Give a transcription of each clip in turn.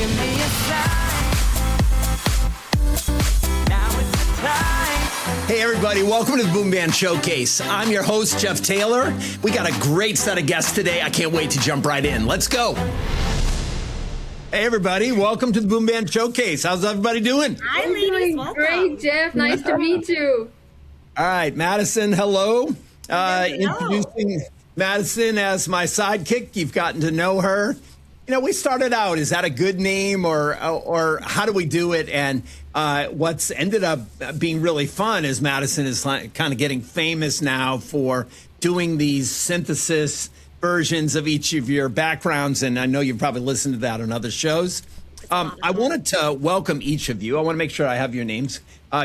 Give me a sign. Now is the time. Hey everybody, welcome to the Boomband Showcase. I'm your host, Jeff Taylor. We got a great set of guests today. I can't wait to jump right in. Let's go. Hey everybody, welcome to the Boomband Showcase. How's everybody doing? Hi, ladies. Welcome. Great, Jeff. Nice to meet you. All right, Madison, hello. Hello. Introducing Madison as my sidekick. You've gotten to know her. You know, we started out, is that a good name or how do we do it? And what's ended up being really fun is Madison is kind of getting famous now for doing these synthesis versions of each of your backgrounds. And I know you've probably listened to that on other shows. I wanted to welcome each of you. I want to make sure I have your names.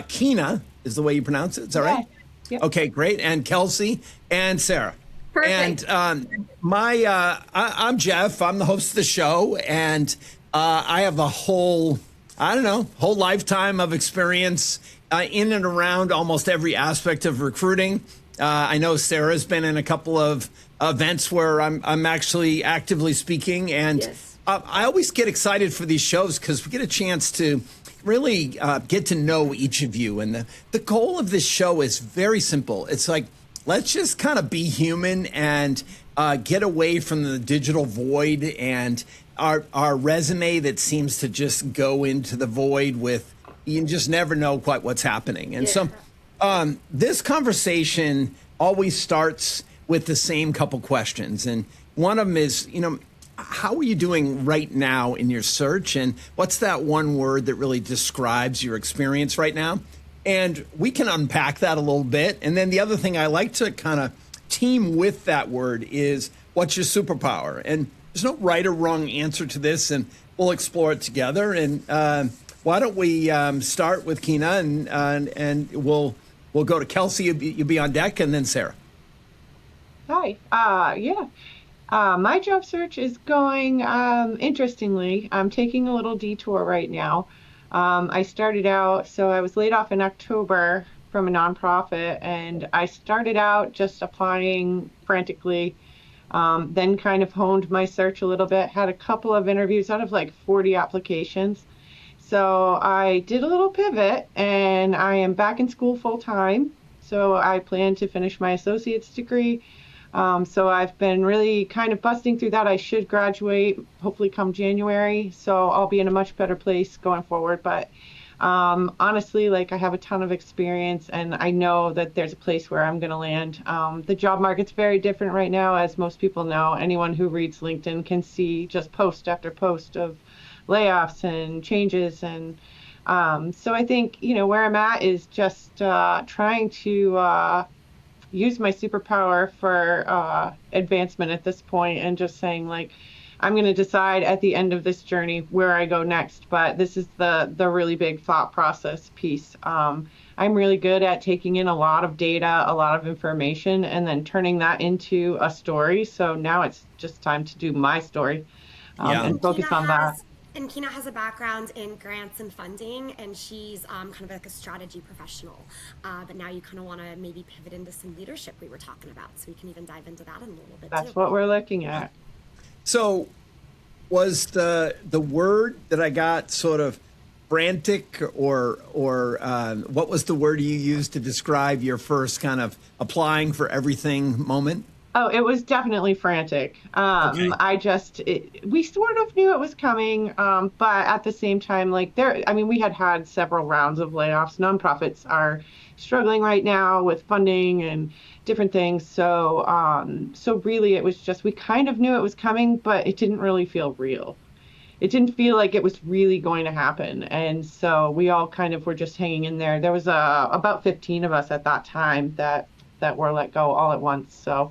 Keyna is the way you pronounce it. Is that right? Yep. Okay, great. And Kelsey and Sara. Perfect. And I'm Jeff. I'm the host of the show, and I have a whole lifetime of experience in and around almost every aspect of recruiting. I know Sarah's been in a couple of events where I'm actually actively speaking, and Yes. I always get excited for these shows because we get a chance to really get to know each of you. And the goal of this show is very simple. It's like, let's just kind of be human and get away from the digital void and our resume that seems to just go into the void with, you just never know quite what's happening. And so this conversation always starts with the same couple questions. And one of them is, how are you doing right now in your search? And what's that one word that really describes your experience right now? And we can unpack that a little bit. And then the other thing I like to kind of team with that word is, what's your superpower? And there's no right or wrong answer to this, and we'll explore it together. And why don't we start with Keyna, and we'll go to Kelsey. You'll be on deck, and then Sara. Hi. My job search is going interestingly. I'm taking a little detour right now. I started out, so I was laid off in October from a nonprofit, and I started out just applying frantically, then kind of honed my search a little bit, had a couple of interviews out of like 40 applications. So I did a little pivot, and I am back in school full time. So I plan to finish my associate's degree. So I've been really kind of busting through that. I should graduate hopefully come January, so I'll be in a much better place going forward. But honestly, like, I have a ton of experience, and I know that there's a place where I'm going to land. The job market's very different right now, as most people know. Anyone who reads LinkedIn can see just post after post of layoffs and changes. And so I think, where I'm at is just trying to use my superpower for advancement at this point, and just saying, like, I'm going to decide at the end of this journey where I go next. But this is the really big thought process piece. I'm really good at taking in a lot of data, a lot of information, and then turning that into a story. So now it's just time to do my story and focus on that. And Keyna has a background in grants and funding, and she's kind of like a strategy professional. But now you kind of want to maybe pivot into some leadership we were talking about, so we can even dive into that in a little bit. That's what we're looking at. So was the word that I got sort of frantic, or what was the word you used to describe your first kind of applying for everything moment? Oh, it was definitely frantic. Okay. We sort of knew it was coming, but at the same time, like, we had several rounds of layoffs. Nonprofits are struggling right now with funding and different things. So really, it was just, we kind of knew it was coming, but it didn't really feel real. It didn't feel like it was really going to happen. And so we all kind of were just hanging in there. There was about 15 of us at that time that were let go all at once. So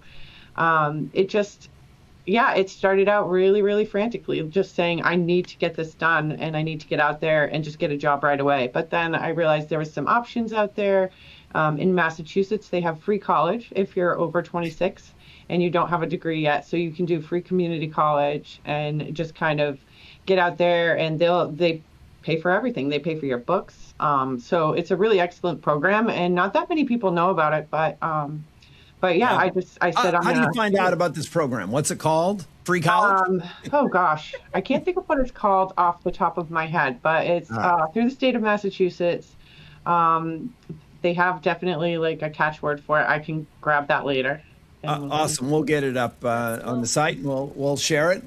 it started out really, really frantically, just saying, I need to get this done, and I need to get out there and just get a job right away. But then I realized there was some options out there. In Massachusetts, they have free college if you're over 26 and you don't have a degree yet. So you can do free community college and just kind of get out there, and they pay for everything. They pay for your books. So it's a really excellent program, and not that many people know about it, but yeah. I said, how do you find out about this program? What's it called? Free college? Oh gosh, I can't think of what it's called off the top of my head, but it's All right. through the state of Massachusetts. Um, they have definitely like a catchword for it. I can grab that later. And we can- Awesome. We'll get it up on the site and we'll share it.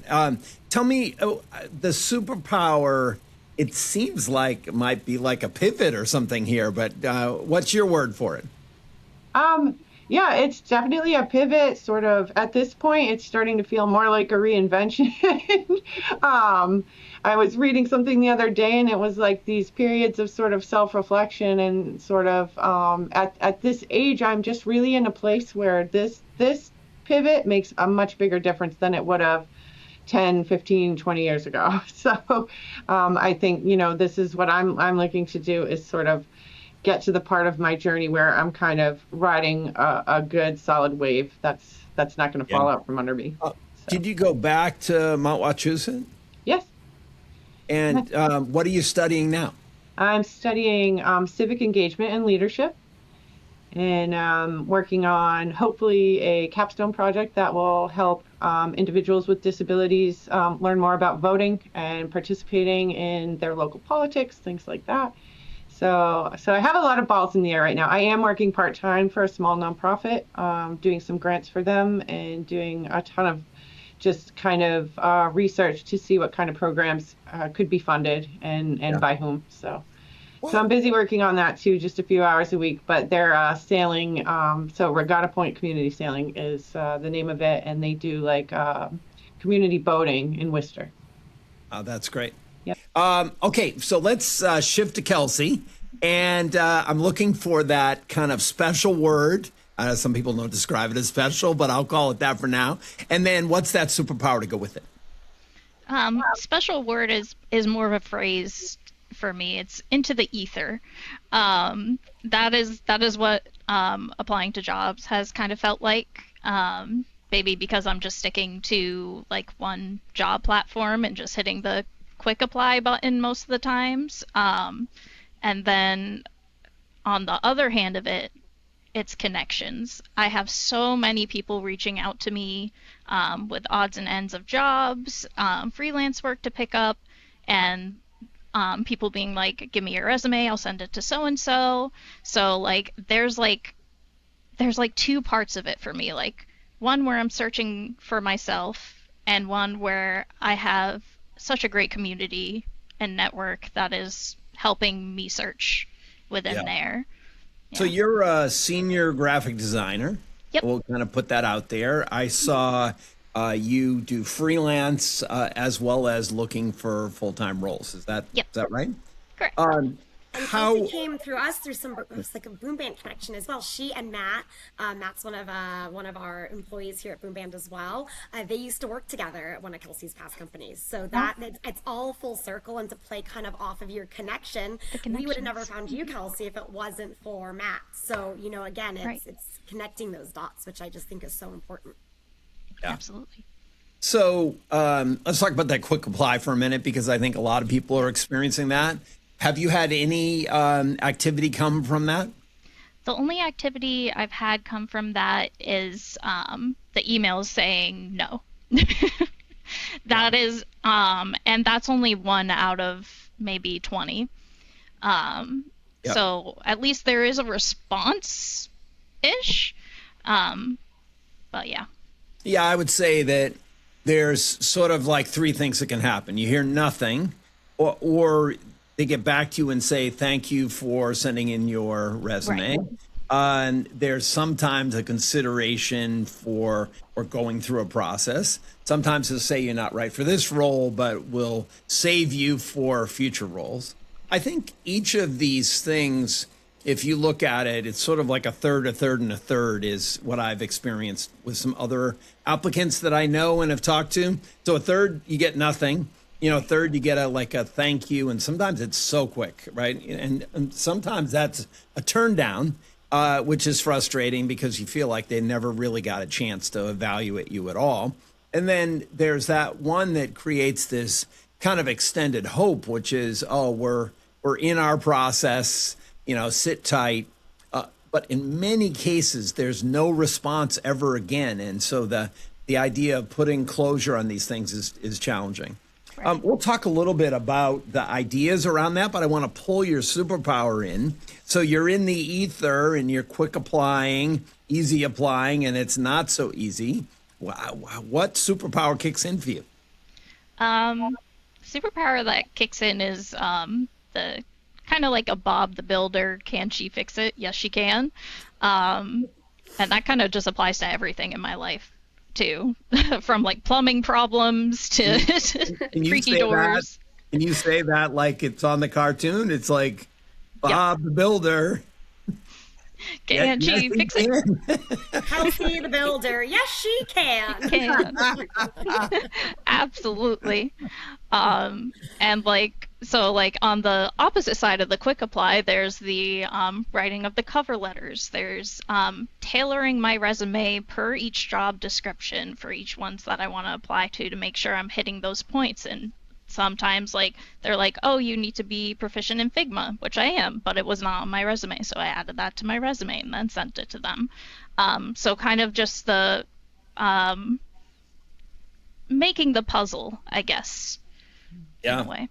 Tell me, the superpower, it seems like it might be like a pivot or something here, but what's your word for it? Yeah, it's definitely a pivot. Sort of at this point, it's starting to feel more like a reinvention. I was reading something the other day, and it was like these periods of sort of self-reflection and sort of at this age, I'm just really in a place where this pivot makes a much bigger difference than it would have 10, 15, 20 years ago. So I think, this is what I'm looking to do is sort of get to the part of my journey where I'm kind of riding a good solid wave that's not going to fall out from under me. Did you go back to Mount Wachusett? Yes, And what are you studying now? I'm studying civic engagement and leadership, and working on hopefully a capstone project that will help individuals with disabilities learn more about voting and participating in their local politics, things like that. So I have a lot of balls in the air right now. I am working part-time for a small nonprofit, doing some grants for them and doing a ton of just kind of research to see what kind of programs could be funded and by whom. So I'm busy working on that too, just a few hours a week. But they're sailing. So Regatta Point Community Sailing is the name of it, and they do like community boating in Worcester. Oh, that's great. Yep. Okay, so let's shift to Kelsey. And I'm looking for that kind of special word. Some people don't describe it as special, but I'll call it that for now. And then what's that superpower to go with it? Special word is more of a phrase for me. It's into the ether. That is what applying to jobs has kind of felt like. Maybe because I'm just sticking to like one job platform and just hitting the quick apply button most of the times. And then on the other hand of it, it's connections. I have so many people reaching out to me with odds and ends of jobs, freelance work to pick up, and people being like, give me your resume, I'll send it to so-and-so. So like there's like two parts of it for me. Like one where I'm searching for myself and one where I have such a great community and network that is helping me search within there. Yeah. So you're a senior graphic designer. Yep. We'll kind of put that out there. I saw you do freelance as well as looking for full-time roles. Is that right? Correct. And How Kelsey came through us through it was like a Boomband connection as well. She and Matt, Matt's one of our employees here at Boomband as well. They used to work together at one of Kelsey's past companies. So it's all full circle, and to play kind of off of your connection, we would have never found you, Kelsey, if it wasn't for Matt. So again, it's connecting those dots, which I just think is so important. Yeah. Absolutely. So let's talk about that quick apply for a minute, because I think a lot of people are experiencing that. Have you had any activity come from that? The only activity I've had come from that is the emails saying no. That is, and that's only one out of maybe 20. So at least there is a response-ish. But yeah. Yeah, I would say that there's sort of like three things that can happen. You hear nothing, or they get back to you and say, thank you for sending in your resume. Right. And there's sometimes a consideration for or going through a process. Sometimes they'll say you're not right for this role, but will save you for future roles. I think each of these things, if you look at it, it's sort of like a third, a third, and a third is what I've experienced with some other applicants that I know and have talked to. So a third, you get nothing. A third, you get a thank you, and sometimes it's so quick, right? And sometimes that's a turn down, which is frustrating because you feel like they never really got a chance to evaluate you at all. And then there's that one that creates this kind of extended hope, which is, we're in our process, sit tight. But in many cases, there's no response ever again, and so the the idea of putting closure on these things is challenging. Right. We'll talk a little bit about the ideas around that, but I want to pull your superpower in. So you're in the ether and you're quick applying, easy applying, and it's not so easy. Wow, what superpower kicks in for you? Superpower that kicks in is the kind of like a Bob the Builder. Can she fix it? Yes, she can. And that kind of just applies to everything in my life too, from like plumbing problems to Can you creaky say doors. that? Can you say that like it's on the cartoon? It's like Bob the Builder. Can Yes, she he fix it? can. Kelsey the builder. Yes, she can. Can. Absolutely. And like, so like on the opposite side of the quick apply, there's the writing of the cover letters. There's tailoring my resume per each job description for each ones that I want to apply to make sure I'm hitting those points. And sometimes like they're like, oh, you need to be proficient in Figma, which I am, but it was not on my resume, so I added that to my resume and then sent it to them. So kind of just the making the puzzle, I guess, in a way.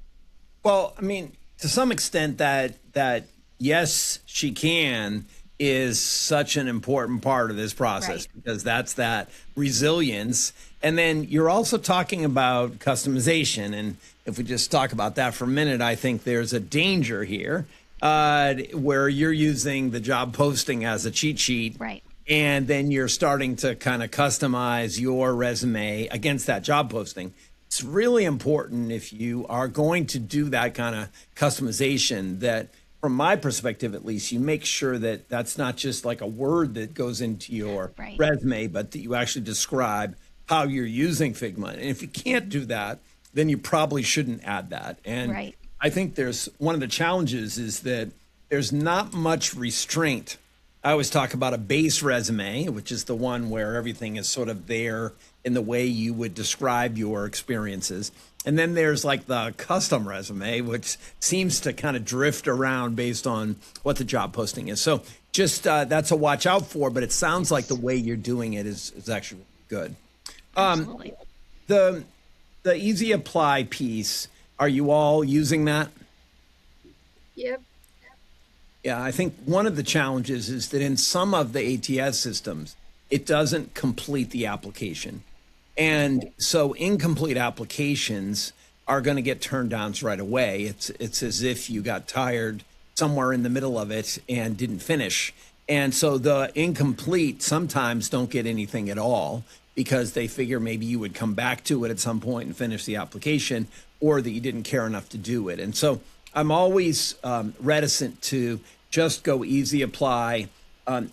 Well, I mean, to some extent, that yes, she can is such an important part of this process, Right. because that's that resilience. And then you're also talking about customization. And if we just talk about that for a minute, I think there's a danger here where you're using the job posting as a cheat sheet. Right. And then you're starting to kind of customize your resume against that job posting. It's really important, if you are going to do that kind of customization, that from my perspective, at least, you make sure that that's not just like a word that goes into your Right. resume, but that you actually describe how you're using Figma. And if you can't do that, then you probably shouldn't add that. And Right. I think there's one of the challenges is that there's not much restraint. I always talk about a base resume, which is the one where everything is sort of there in the way you would describe your experiences. And then there's like the custom resume, which seems to kind of drift around based on what the job posting is. So just that's a watch out for, but it sounds like the way you're doing it is actually good. Absolutely. The easy apply piece, are you all using that? Yep. Yeah, I think one of the challenges is that in some of the ATS systems, it doesn't complete the application. And so incomplete applications are going to get turned down right away. It's as if you got tired somewhere in the middle of it and didn't finish. And so the incomplete sometimes don't get anything at all because they figure maybe you would come back to it at some point and finish the application, or that you didn't care enough to do it. And so I'm always reticent to just go easy apply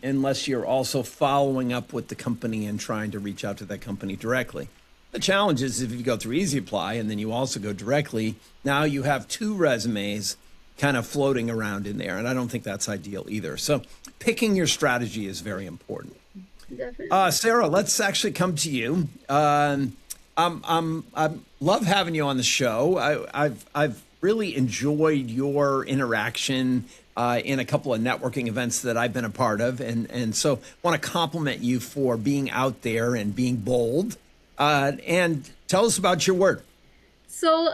unless you're also following up with the company and trying to reach out to that company directly. The challenge is if you go through easy apply and then you also go directly, now you have two resumes kind of floating around in there. And I don't think that's ideal either. So picking your strategy is very important. Definitely. Sara, let's actually come to you. I love having you on the show. I've really enjoyed your interaction in a couple of networking events that I've been a part of, and so want to compliment you for being out there and being bold. And tell us about your work. So,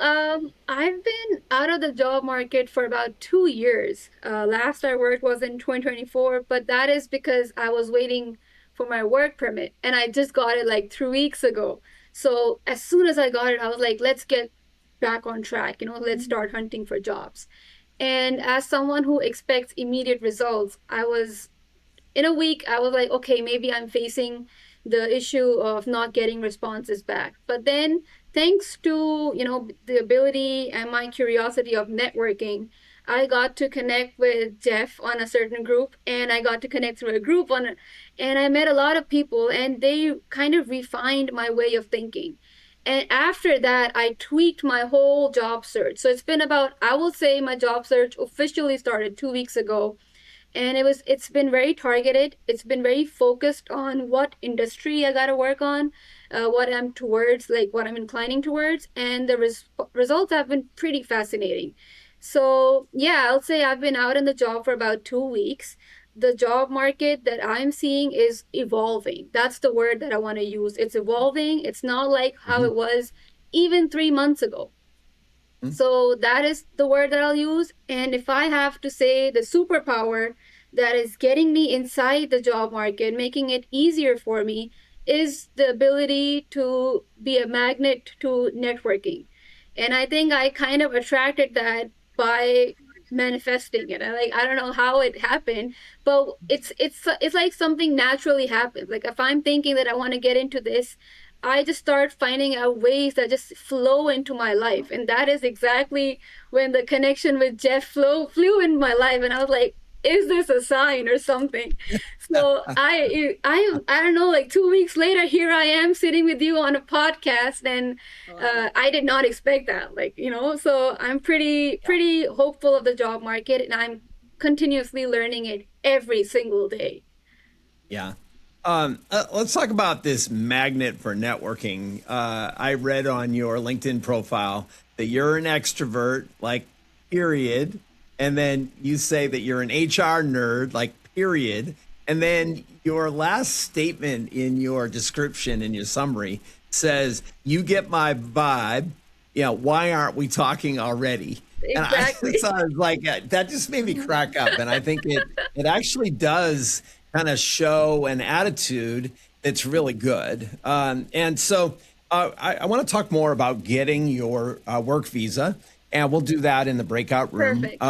I've been out of the job market for about 2 years. Last I worked was in 2024, but that is because I was waiting for my work permit, and I just got it like 3 weeks ago. So as soon as I got it, I was like, let's get back on track, let's start hunting for jobs. And as someone who expects immediate results, in a week, I was like, okay, maybe I'm facing the issue of not getting responses back. But then, thanks to, the ability and my curiosity of networking, I got to connect with Jeff on a certain group, and I got to connect through a group and I met a lot of people, and they kind of refined my way of thinking. And after that, I tweaked my whole job search. So it's been about, I will say my job search officially started 2 weeks ago. And it's been very targeted. It's been very focused on what industry I got to work on, what I'm towards, like what I'm inclining towards. And the results have been pretty fascinating. So yeah, I'll say I've been out in the job for about 2 weeks. the job market that I'm seeing is evolving. That's the word that I want to use. It's evolving. It's not like how Mhm. it was even 3 months ago. Mhm. So that is the word that I'll use. And if I have to say the superpower that is getting me inside the job market, making it easier for me, is the ability to be a magnet to networking. And I think I kind of attracted that by manifesting it. I don't know how it happened, but it's like something naturally happens. Like if I'm thinking that I want to get into this, I just start finding out ways that just flow into my life. And that is exactly when the connection with Jeff flew in my life. And I was like, is this a sign or something? So I don't know, like 2 weeks later, here I am sitting with you on a podcast, and I did not expect that. Like, so I'm pretty hopeful of the job market, and I'm continuously learning it every single day. Yeah. Let's talk about this magnet for networking. I read on your LinkedIn profile that you're an extrovert, like, period. And then you say that you're an HR nerd, like, period. And then your last statement in your description, in your summary, says, you get my vibe. Why aren't we talking already? And I Exactly. so I was like, that just made me crack up. And I think it actually does kind of show an attitude that's really good. And so I want to talk more about getting your work visa, and we'll do that in the breakout room. Perfect.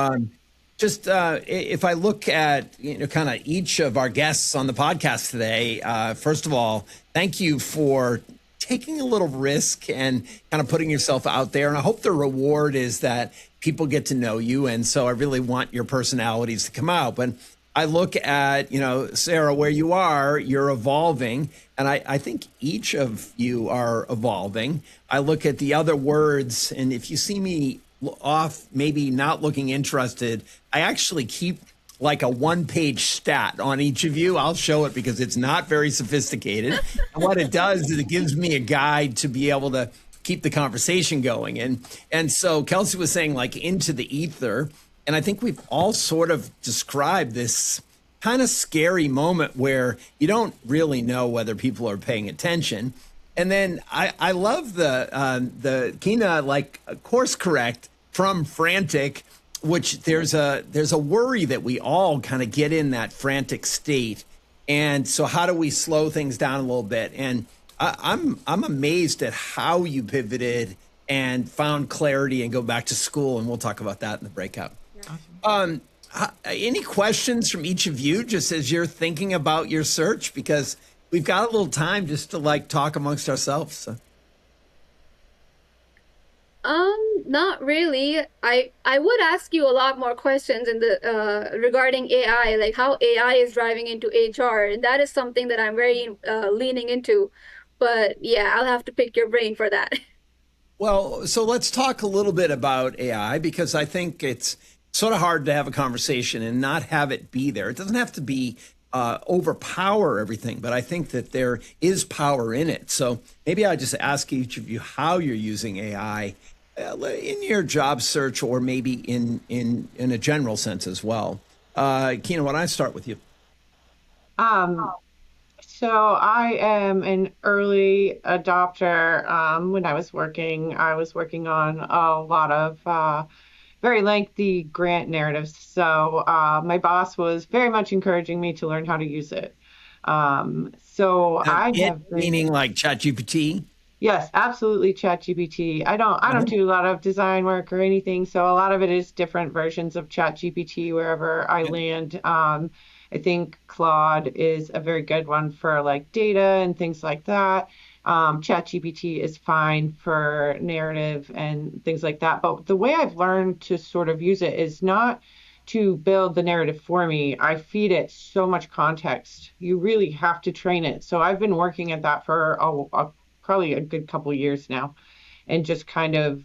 Just if I look at kind of each of our guests on the podcast today, first of all, thank you for taking a little risk and kind of putting yourself out there. And I hope the reward is that people get to know you. And so I really want your personalities to come out. But I look at, Sara, where you are, you're evolving. And I think each of you are evolving. I look at the other words, and if you see me off, maybe not looking interested, I actually keep like a one-page stat on each of you. I'll show it because it's not very sophisticated. And what it does is it gives me a guide to be able to keep the conversation going. And so Kelsey was saying, like, into the ether. And I think we've all sort of described this kind of scary moment where you don't really know whether people are paying attention. And then I love the Keyna, like, course correct from frantic, which there's a worry that we all kind of get in that frantic state. And so how do we slow things down a little bit? And I'm amazed at how you pivoted and found clarity and go back to school. And we'll talk about that in the breakout. Any questions from each of you, just as you're thinking about your search? Because we've got a little time just to like talk amongst ourselves. So. Not really. I would ask you a lot more questions in the regarding AI, like how AI is driving into HR, and that is something that I'm very leaning into. But yeah, I'll have to pick your brain for that. Well, so let's talk a little bit about AI, because I think it's sort of hard to have a conversation and not have it be there. It doesn't have to be overpower everything, but I think that there is power in it. So maybe I just ask each of you how you're using AI in your job search, or maybe in a general sense as well. Keyna, why don't I start with you? Um, so I am an early adopter. When I was working on a lot of very lengthy grant narratives. So my boss was very much encouraging me to learn how to use it. So I It have been, meaning like ChatGPT. yes, absolutely ChatGPT. I don't do a lot of design work or anything, so a lot of it is different versions of ChatGPT wherever I land. I think Claude is a very good one for like data and things like that. ChatGPT is fine for narrative and things like that. But the way I've learned to sort of use it is not to build the narrative for me. I feed it so much context. You really have to train it. So I've been working at that for probably a good couple years now, and just kind of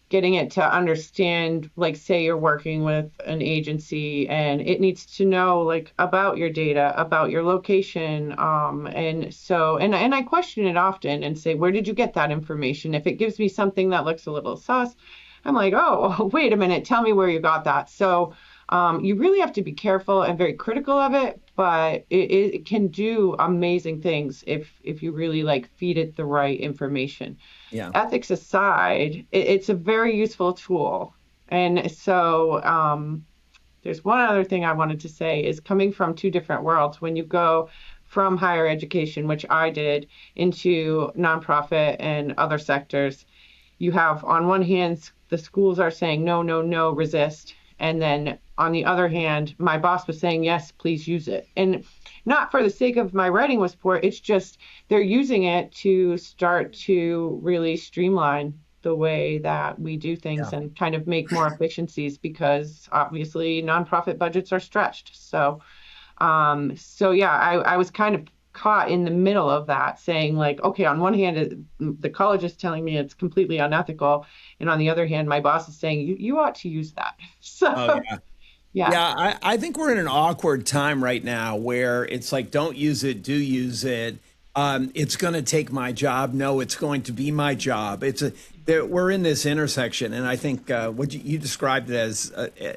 getting it to understand, like, say you're working with an agency and it needs to know like about your data, about your location. And I question it often and say, where did you get that information? If it gives me something that looks a little sus, I'm like, oh, wait a minute, tell me where you got that. So You really have to be careful and very critical of it, but it can do amazing things if you really like feed it the right information. Yeah. Ethics aside, it's a very useful tool. And so there's one other thing I wanted to say is coming from two different worlds. When you go from higher education, which I did, into nonprofit and other sectors, you have on one hand, the schools are saying, no, no, no, resist. And then on the other hand, my boss was saying, yes, please use it. And not for the sake of my writing was poor. It's just they're using it to start to really streamline the way that we do things and kind of make more efficiencies because obviously nonprofit budgets are stretched. So yeah, I was kind of caught in the middle of that saying like, okay, on one hand, the college is telling me it's completely unethical. And on the other hand, my boss is saying, you ought to use that. So Oh, yeah. Yeah, I think we're in an awkward time right now where it's like, don't use it, do use it. It's going to take my job. No, it's going to be my job. We're in this intersection, and I think what you described it as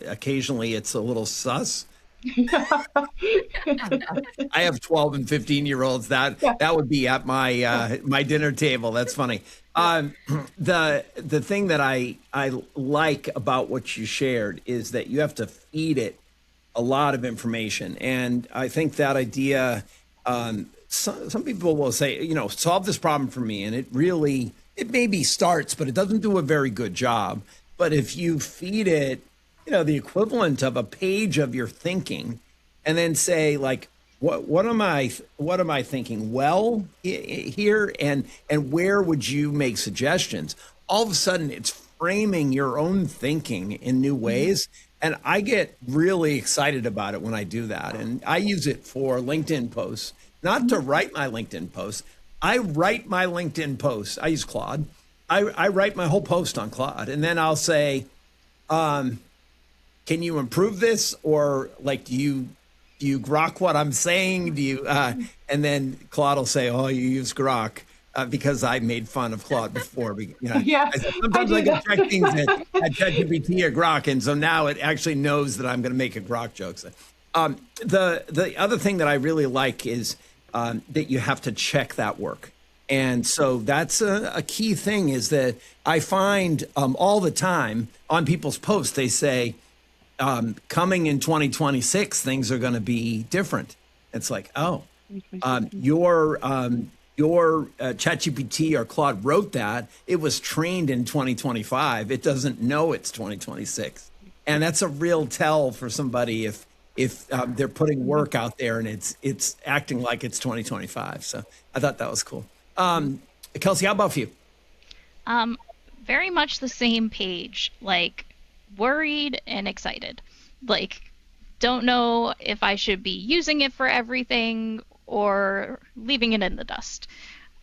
occasionally it's a little sus. I have 12 and 15-year-olds. That would be at my my dinner table. That's funny. The thing that I like about what you shared is that you have to feed it a lot of information, and I think that idea. Some people will say, solve this problem for me, and it maybe starts, but it doesn't do a very good job. But if you feed it, the equivalent of a page of your thinking, and then say like, what am I thinking well here, and where would you make suggestions? All of a sudden, it's framing your own thinking in new ways, and I get really excited about it when I do that. And I use it for LinkedIn posts, not to write my LinkedIn posts. I write my LinkedIn posts. I use Claude. I write my whole post on Claude, and then I'll say, can you improve this? Or like, do you grok what I'm saying? Do you, and then Claude will say, oh, you use grok because I made fun of Claude before. Yeah, sometimes I can check things at ChatGPT or grok. And so now it actually knows that I'm going to make a grok joke. So, the other thing that I really like is that you have to check that work. And so that's a key thing is that I find all the time on people's posts, they say, coming in 2026, things are going to be different. It's like, your ChatGPT or Claude wrote that. It was trained in 2025. It doesn't know it's 2026. And that's a real tell for somebody if they're putting work out there and it's acting like it's 2025. So I thought that was cool. Kelsey, how about for you? Very much the same page, like worried and excited. Like, don't know if I should be using it for everything or leaving it in the dust.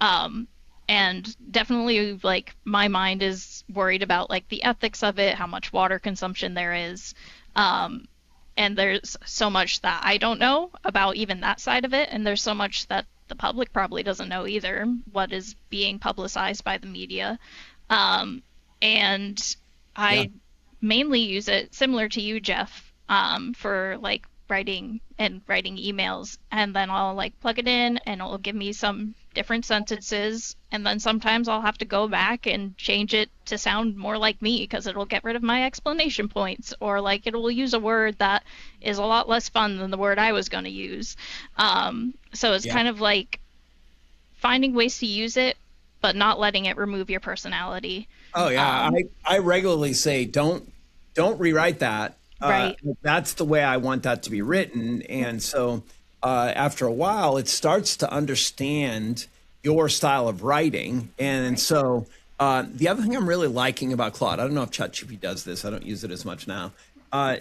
And definitely, like, my mind is worried about, like, the ethics of it, how much water consumption there is. And there's so much that I don't know about even that side of it. And there's so much that the public probably doesn't know either, what is being publicized by the media. And I mainly use it similar to you, Jeff, for like writing emails, and then I'll like plug it in and it'll give me some different sentences, and then sometimes I'll have to go back and change it to sound more like me because it'll get rid of my explanation points, or like it will use a word that is a lot less fun than the word I was going to use. So it's kind of like finding ways to use it but not letting it remove your personality. Oh yeah, I regularly say don't rewrite that. Right. That's the way I want that to be written. And so after a while, it starts to understand your style of writing. And so the other thing I'm really liking about Claude, I don't know if ChatGPT does this, I don't use it as much now,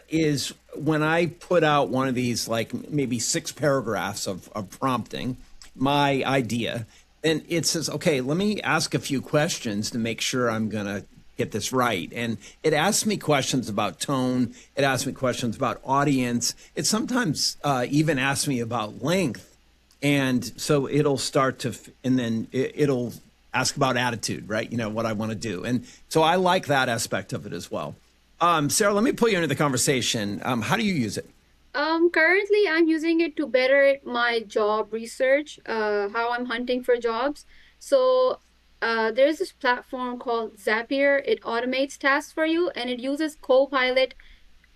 is when I put out one of these, like maybe 6 paragraphs of prompting my idea, and it says, okay, let me ask a few questions to make sure I'm going to get this right. And it asks me questions about tone. It asks me questions about audience. It sometimes even asks me about length. And so it'll start to, and then it'll ask about attitude, right? You know, what I want to do. And so I like that aspect of it as well. Sarah, let me pull you into the conversation. How do you use it? Currently I'm using it to better my job research, how I'm hunting for jobs. So, there's this platform called Zapier. It automates tasks for you, and it uses Copilot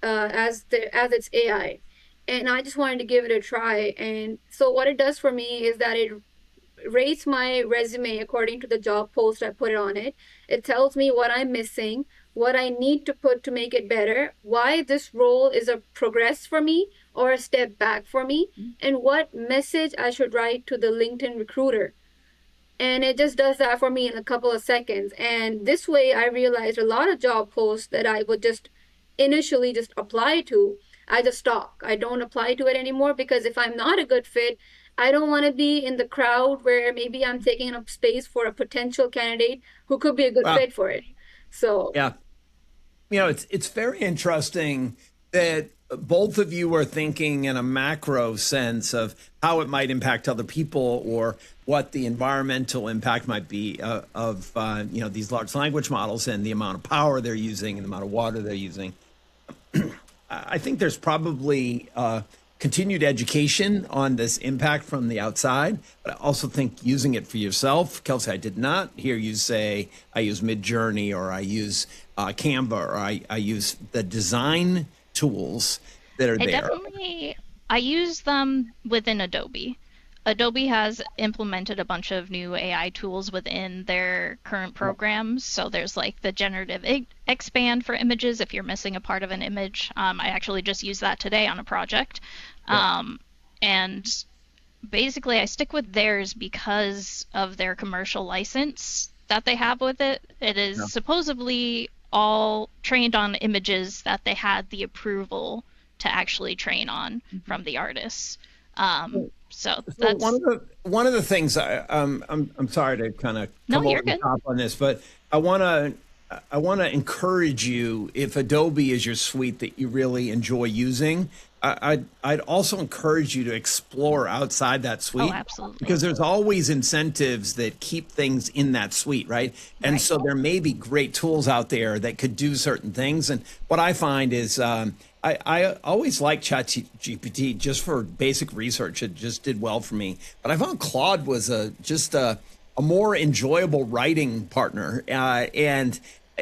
as its AI. And I just wanted to give it a try. And so what it does for me is that it rates my resume according to the job post I put it on it. It tells me what I'm missing, what I need to put to make it better, why this role is a progress for me or a step back for me, and what message I should write to the LinkedIn recruiter. And it just does that for me in a couple of seconds. And this way I realized a lot of job posts that I would just initially just apply to, I just stop. I don't apply to it anymore because if I'm not a good fit, I don't want to be in the crowd where maybe I'm taking up space for a potential candidate who could be a good Wow. fit for it. So Yeah. It's very interesting that both of you are thinking in a macro sense of how it might impact other people or what the environmental impact might be of these large language models and the amount of power they're using and the amount of water they're using. I think there's probably continued education on this impact from the outside, but I also think using it for yourself. Kelsey, I did not hear you say I use Midjourney or I use Canva or I use the design tools that are there. I use them within Adobe. Adobe has implemented a bunch of new AI tools within their current programs. So there's like the generative expand for images if you're missing a part of an image. I actually just used that today on a project. And basically I stick with theirs because of their commercial license that they have with it. It is supposedly all trained on images that they had the approval to actually train on from the artists. So that's one of the things I'm sorry to kind of come over the top on this, but I want to encourage you, if Adobe is your suite that you really enjoy using, I'd also encourage you to explore outside that suite. Oh, absolutely. Because there's always incentives that keep things in that suite, right? And so there may be great tools out there that could do certain things. And what I find is I always like ChatGPT just for basic research. It just did well for me. But I found Claude was just a more enjoyable writing partner. And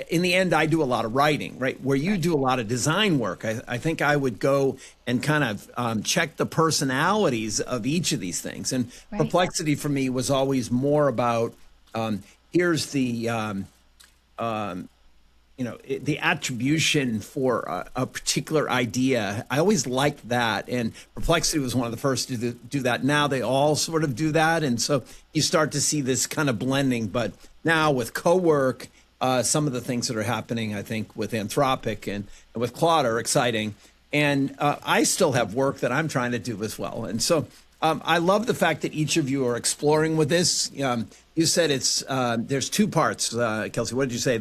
in the end, I do a lot of writing, right? Where you do a lot of design work. I think I would go and kind of check the personalities of each of these things. And Perplexity for me was always more about here's the the attribution for a particular idea. I always liked that. And Perplexity was one of the first to do that. Now they all sort of do that. And so you start to see this kind of blending. But now with co-work, some of the things that are happening, I think, with Anthropic and with Claude are exciting. And I still have work that I'm trying to do as well. And so I love the fact that each of you are exploring with this. You said it's there's two parts, Kelsey. What did you say?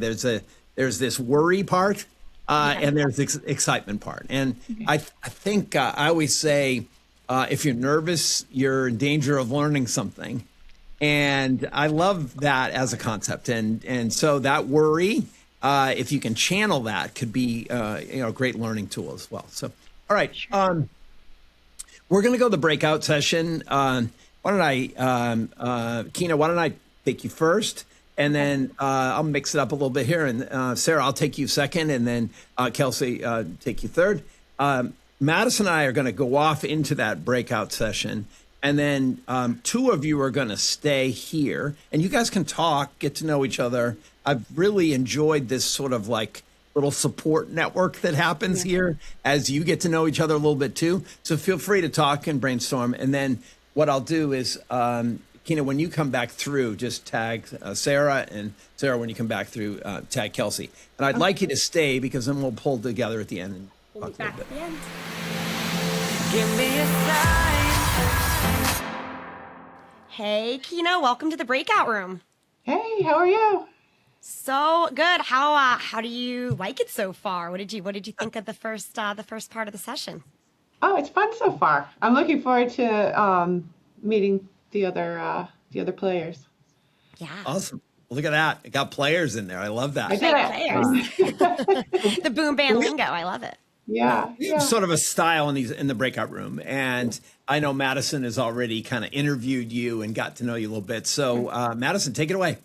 There's this worry part and there's this excitement part. And I think I always say, if you're nervous, you're in danger of learning something. And I love that as a concept. And so that worry, if you can channel that, could be a great learning tool as well. So, all right. Sure. We're going to go to the breakout session. Why don't I, Keyna, why don't I take you first? And then I'll mix it up a little bit here. And Sara, I'll take you second. And then Kelsey, take you third. Madison and I are going to go off into that breakout session. And then two of you are going to stay here. And you guys can talk, get to know each other. I've really enjoyed this sort of like little support network that happens here as you get to know each other a little bit too. So feel free to talk and brainstorm. And then what I'll do is, Keyna, when you come back through, just tag Sara, and Sara, when you come back through, tag Kelsey. And I'd like you to stay because then we'll pull together at the end and We'll talk be a back little at bit. the end. Give me a sign. Hey, Keyna, welcome to the breakout room. Hey, how are you? So good. How do you like it so far? What did you think of the first part of the session? Oh, it's fun so far. I'm looking forward to meeting the other players. Yeah. Awesome. Look at that. It got players in there. I love that. I did it. The boom band lingo. I love it. Yeah, We have yeah. sort of a style in the breakout room, and I know Madison has already kind of interviewed you and got to know you a little bit. So, Madison, take it away.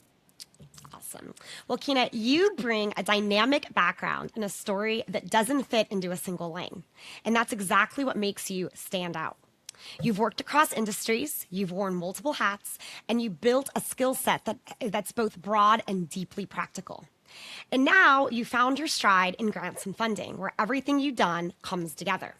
Awesome. Well, Keyna, you bring a dynamic background and a story that doesn't fit into a single lane. And that's exactly what makes you stand out. You've worked across industries, you've worn multiple hats, and you built a skill set that's both broad and deeply practical. And now you found your stride in grants and funding, where everything you've done comes together.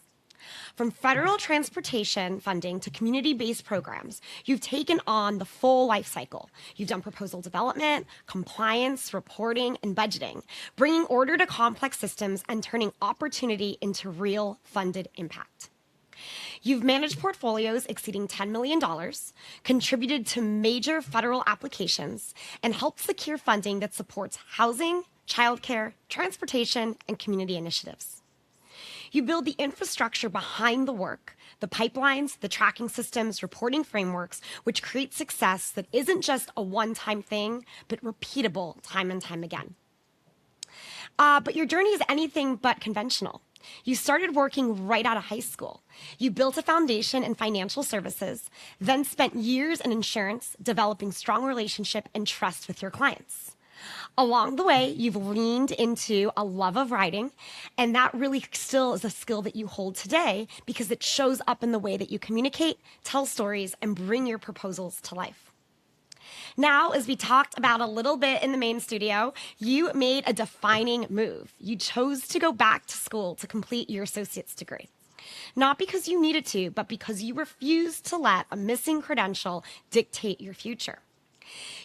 From federal transportation funding to community-based programs, you've taken on the full life cycle. You've done proposal development, compliance, reporting, and budgeting, bringing order to complex systems and turning opportunity into real funded impact. You've managed portfolios exceeding $10 million, contributed to major federal applications, and helped secure funding that supports housing, childcare, transportation, and community initiatives. You build the infrastructure behind the work, the pipelines, the tracking systems, reporting frameworks, which create success that isn't just a one-time thing, but repeatable time and time again. But your journey is anything but conventional. You started working right out of high school. You built a foundation in financial services, then spent years in insurance, developing strong relationship and trust with your clients. Along the way, you've leaned into a love of writing, and that really still is a skill that you hold today because it shows up in the way that you communicate, tell stories, and bring your proposals to life. Now, as we talked about a little bit in the main studio, you made a defining move. You chose to go back to school to complete your associate's degree. Not because you needed to, but because you refused to let a missing credential dictate your future.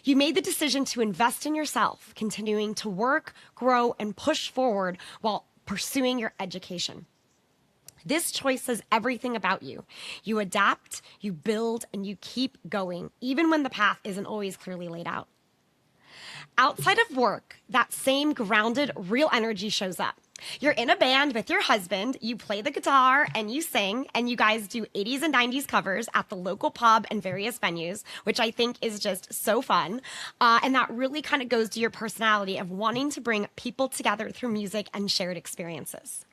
You made the decision to invest in yourself, continuing to work, grow, and push forward while pursuing your education. This choice says everything about you. You adapt, you build, and you keep going, even when the path isn't always clearly laid out. Outside of work, that same grounded, real energy shows up. You're in a band with your husband, you play the guitar and you sing, and you guys do 80s and 90s covers at the local pub and various venues, which I think is just so fun. And that really kind of goes to your personality of wanting to bring people together through music and shared experiences.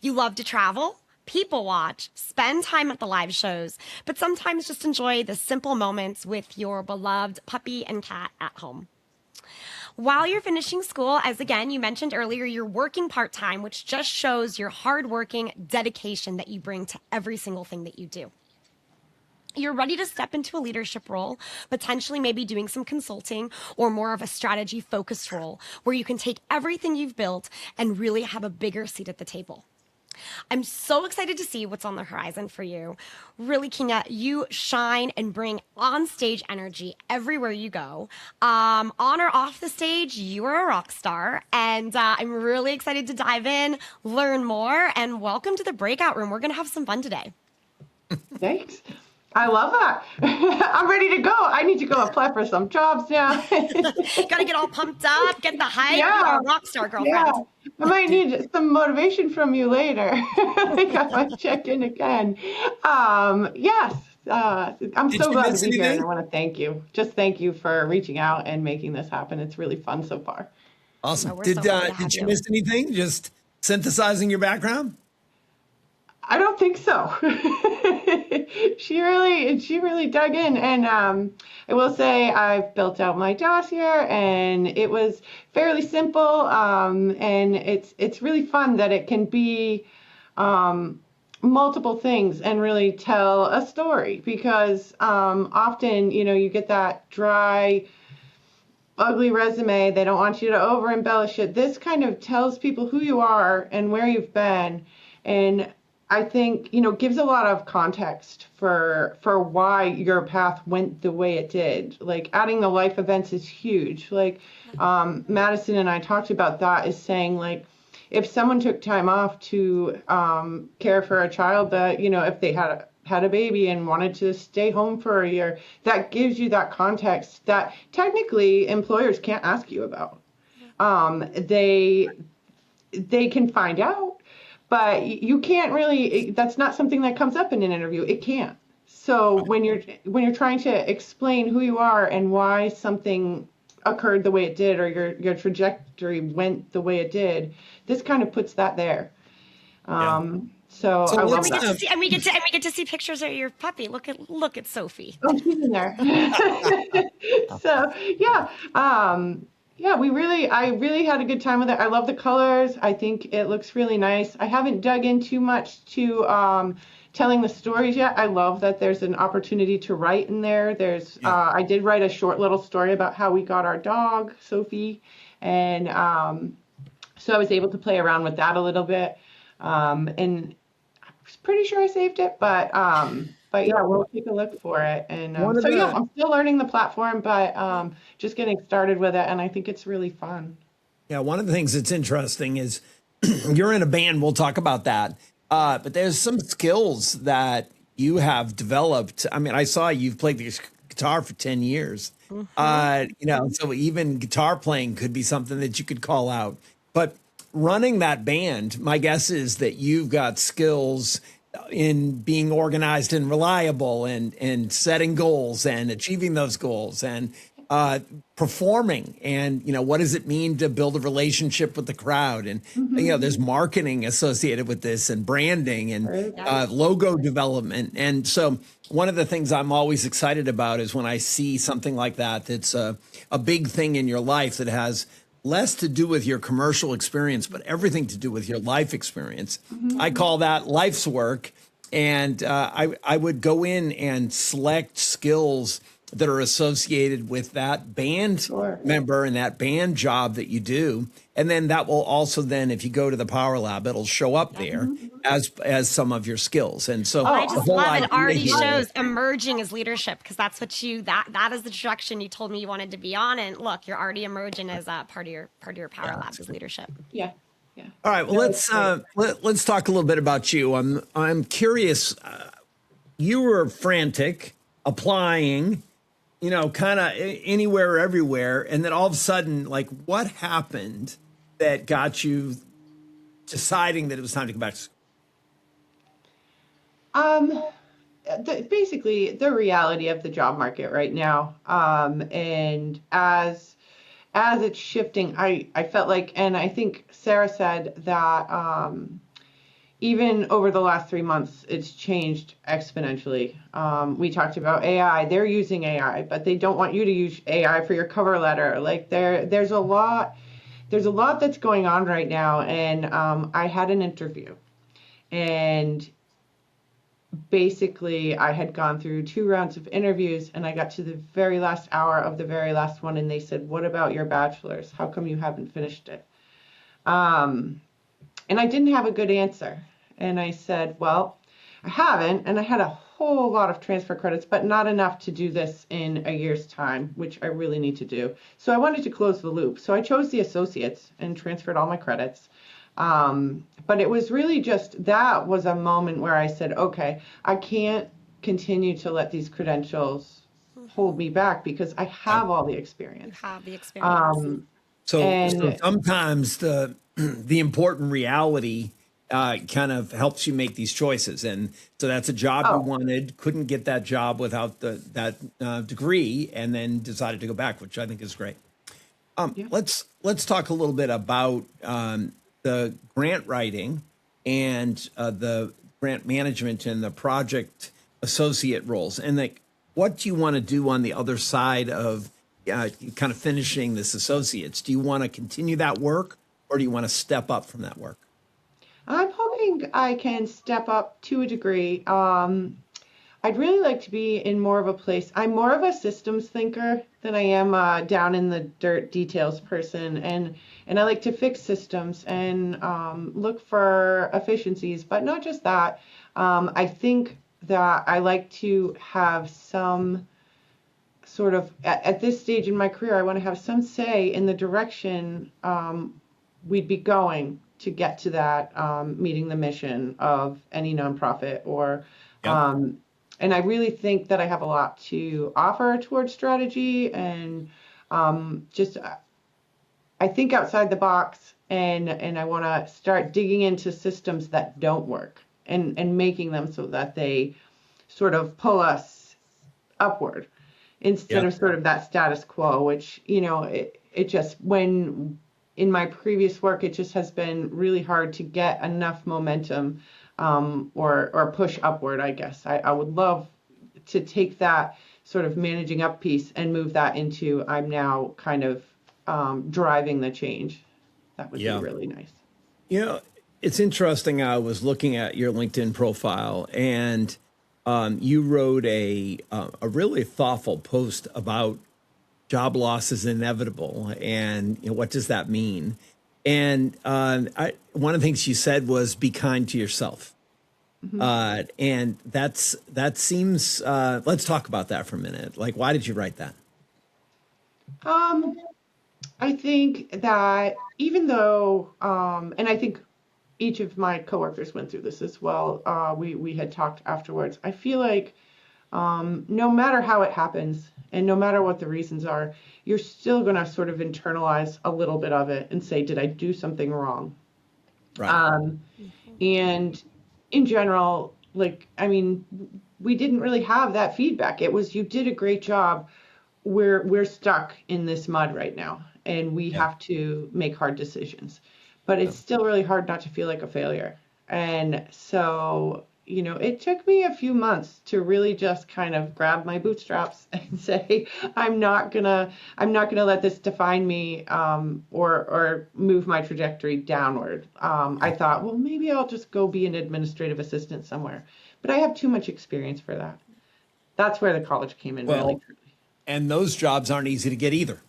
You love to travel, people watch, spend time at the live shows, but sometimes just enjoy the simple moments with your beloved puppy and cat at home. While you're finishing school, as again you mentioned earlier, you're working part-time, which just shows your hardworking dedication that you bring to every single thing that you do. You're ready to step into a leadership role, potentially maybe doing some consulting or more of a strategy-focused role where you can take everything you've built and really have a bigger seat at the table. I'm so excited to see what's on the horizon for you. Really, Keyna, you shine and bring on-stage energy everywhere you go. On or off the stage, you are a rock star, and I'm really excited to dive in, learn more, and welcome to the breakout room. We're going to have some fun today. Thanks. I love that. I'm ready to go. I need to go apply for some jobs now. Got to get all pumped up, get the hype. Yeah. You are a rock star, girlfriend. Yeah, I might need some motivation from you later. I think I might check in again. Yes, I'm Did so you glad miss to be here, and I anything? want to thank you. Just thank you for reaching out and making this happen. It's really fun so far. Awesome. Oh, we're so happy to have Did you you. miss anything? Just synthesizing your background? I don't think so. She really dug in, and I will say I've built out my dossier, and it was fairly simple, and it's really fun that it can be multiple things and really tell a story because often you get that dry, ugly resume. They don't want you to over embellish it. This kind of tells people who you are and where you've been, and I think gives a lot of context for why your path went the way it did. Like adding the life events is huge. Like Madison and I talked about that, is saying like if someone took time off to care for a child that if they had a baby and wanted to stay home for a year, that gives you that context that technically employers can't ask you about. They can find out, but you can't really, that's not something that comes up in an interview. It can't. So when you're trying to explain who you are and why something occurred the way it did, or your trajectory went the way it did. This kind of puts that there. Yeah. So So I love We get let's that. to see, and we get to see pictures of your puppy. Look at Sophie. Oh, she's in there. So yeah, yeah, I really had a good time with it. I love the colors. I think it looks really nice. I haven't dug in too much to telling the stories yet. I love that there's an opportunity to write in there. yeah. I did write a short little story about how we got our dog, Sophie, and so I was able to play around with that a little bit. And I was pretty sure I saved it, but yeah, we'll take a look for it. And One of so yeah, the I'm still learning the platform, but just getting started with it, and I think it's really fun. Yeah, one of the things that's interesting is you're in a band. We'll talk about that. But there's some skills that you have developed. I mean, I saw you've played the guitar for 10 years. So even guitar playing could be something that you could call out. But running that band, my guess is that you've got skills in being organized and reliable and setting goals and achieving those goals and performing and what does it mean to build a relationship with the crowd and there's marketing associated with this and branding and Right. logo development. And so one of the things I'm always excited about is when I see something like that that's a big thing in your life that has less to do with your commercial experience but everything to do with your life experience. I call that life's work. And I would go in and select skills that are associated with that band Sure. member and that band job that you do. And then that will also then, if you go to the Power Lab, it'll show up there as some of your skills. And so I the just whole love it. idea Already here- shows emerging as leadership because that's what that is the direction you told me you wanted to be on. And look, you're already emerging as a part of your Power Labs as leadership. Yeah. Yeah. All right, well, No, let's it's great. let's talk a little bit about you. I'm curious. You were frantic, applying, kind of anywhere, everywhere, and then all of a sudden, like, what happened that got you deciding that it was time to go back to school? Um, Basically the reality of the job market right now. And as it's shifting, I felt like, and I think Sara said that even over the last 3 months, it's changed exponentially. We talked about AI. They're using AI, but they don't want you to use AI for your cover letter. Like there's a lot that's going on right now. And I had an interview, and basically I had gone through 2 rounds of interviews, and I got to the very last hour of the very last one, and they said, "What about your bachelor's? How come you haven't finished it?" And I didn't have a good answer. And I said, "Well, I haven't, and I had a whole lot of transfer credits, but not enough to do this in a year's time, which I really need to do." So I wanted to close the loop. So I chose the associates and transferred all my credits. But it was really just, that was a moment where I said, okay, I can't continue to let these credentials hold me back because I have all the You experience. have the experience. So And sometimes the important reality kind of helps you make these choices, and so that's a job you oh, wanted, couldn't get that job without that degree, and then decided to go back, which I think is great. yeah. Let's talk a little bit about the grant writing and the grant management and the project associate roles, and like what do you want to do on the other side of kind of finishing this associates? Do you want to continue that work, or do you want to step up from that work? I'm hoping I can step up to a degree. I'd really like to be in more of a place. I'm more of a systems thinker than I am down in the dirt details person, and I like to fix systems and look for efficiencies. But not just that. I think that I like to have some sort of at this stage in my career, I want to have some say in the direction we'd be going to get to that meeting the mission of any nonprofit or. Yep. And I really think that I have a lot to offer towards strategy and just I think outside the box, and I want to start digging into systems that don't work and making them so that they sort of pull us upward instead Yeah. of sort of that status quo, which, it just, when in my previous work, it just has been really hard to get enough momentum, or push upward, I guess. I would love to take that sort of managing up piece and move that into I'm now kind of driving the change. That would be Yeah. really nice. You know, it's interesting. I was looking at your LinkedIn profile, and you wrote a really thoughtful post about job loss is inevitable, and what does that mean? And one of the things you said was be kind to yourself. And that seems. Let's talk about that for a minute. Like, why did you write that? Um, I think that even though, and I think each of my coworkers went through this as well. We had talked afterwards. I feel like no matter how it happens and no matter what the reasons are, you're still going to sort of internalize a little bit of it and say, did I do something wrong? Right. And in general, like, I mean, we didn't really have that feedback. It was, you did a great job. We're stuck in this mud right now, and we have to make hard decisions. But it's still really hard not to feel like a failure. And so, it took me a few months to really just kind of grab my bootstraps and say, I'm not gonna let this define me, or move my trajectory downward. I thought, well, maybe I'll just go be an administrative assistant somewhere. But I have too much experience for that. That's where the college came in, really. And those jobs aren't easy to get either.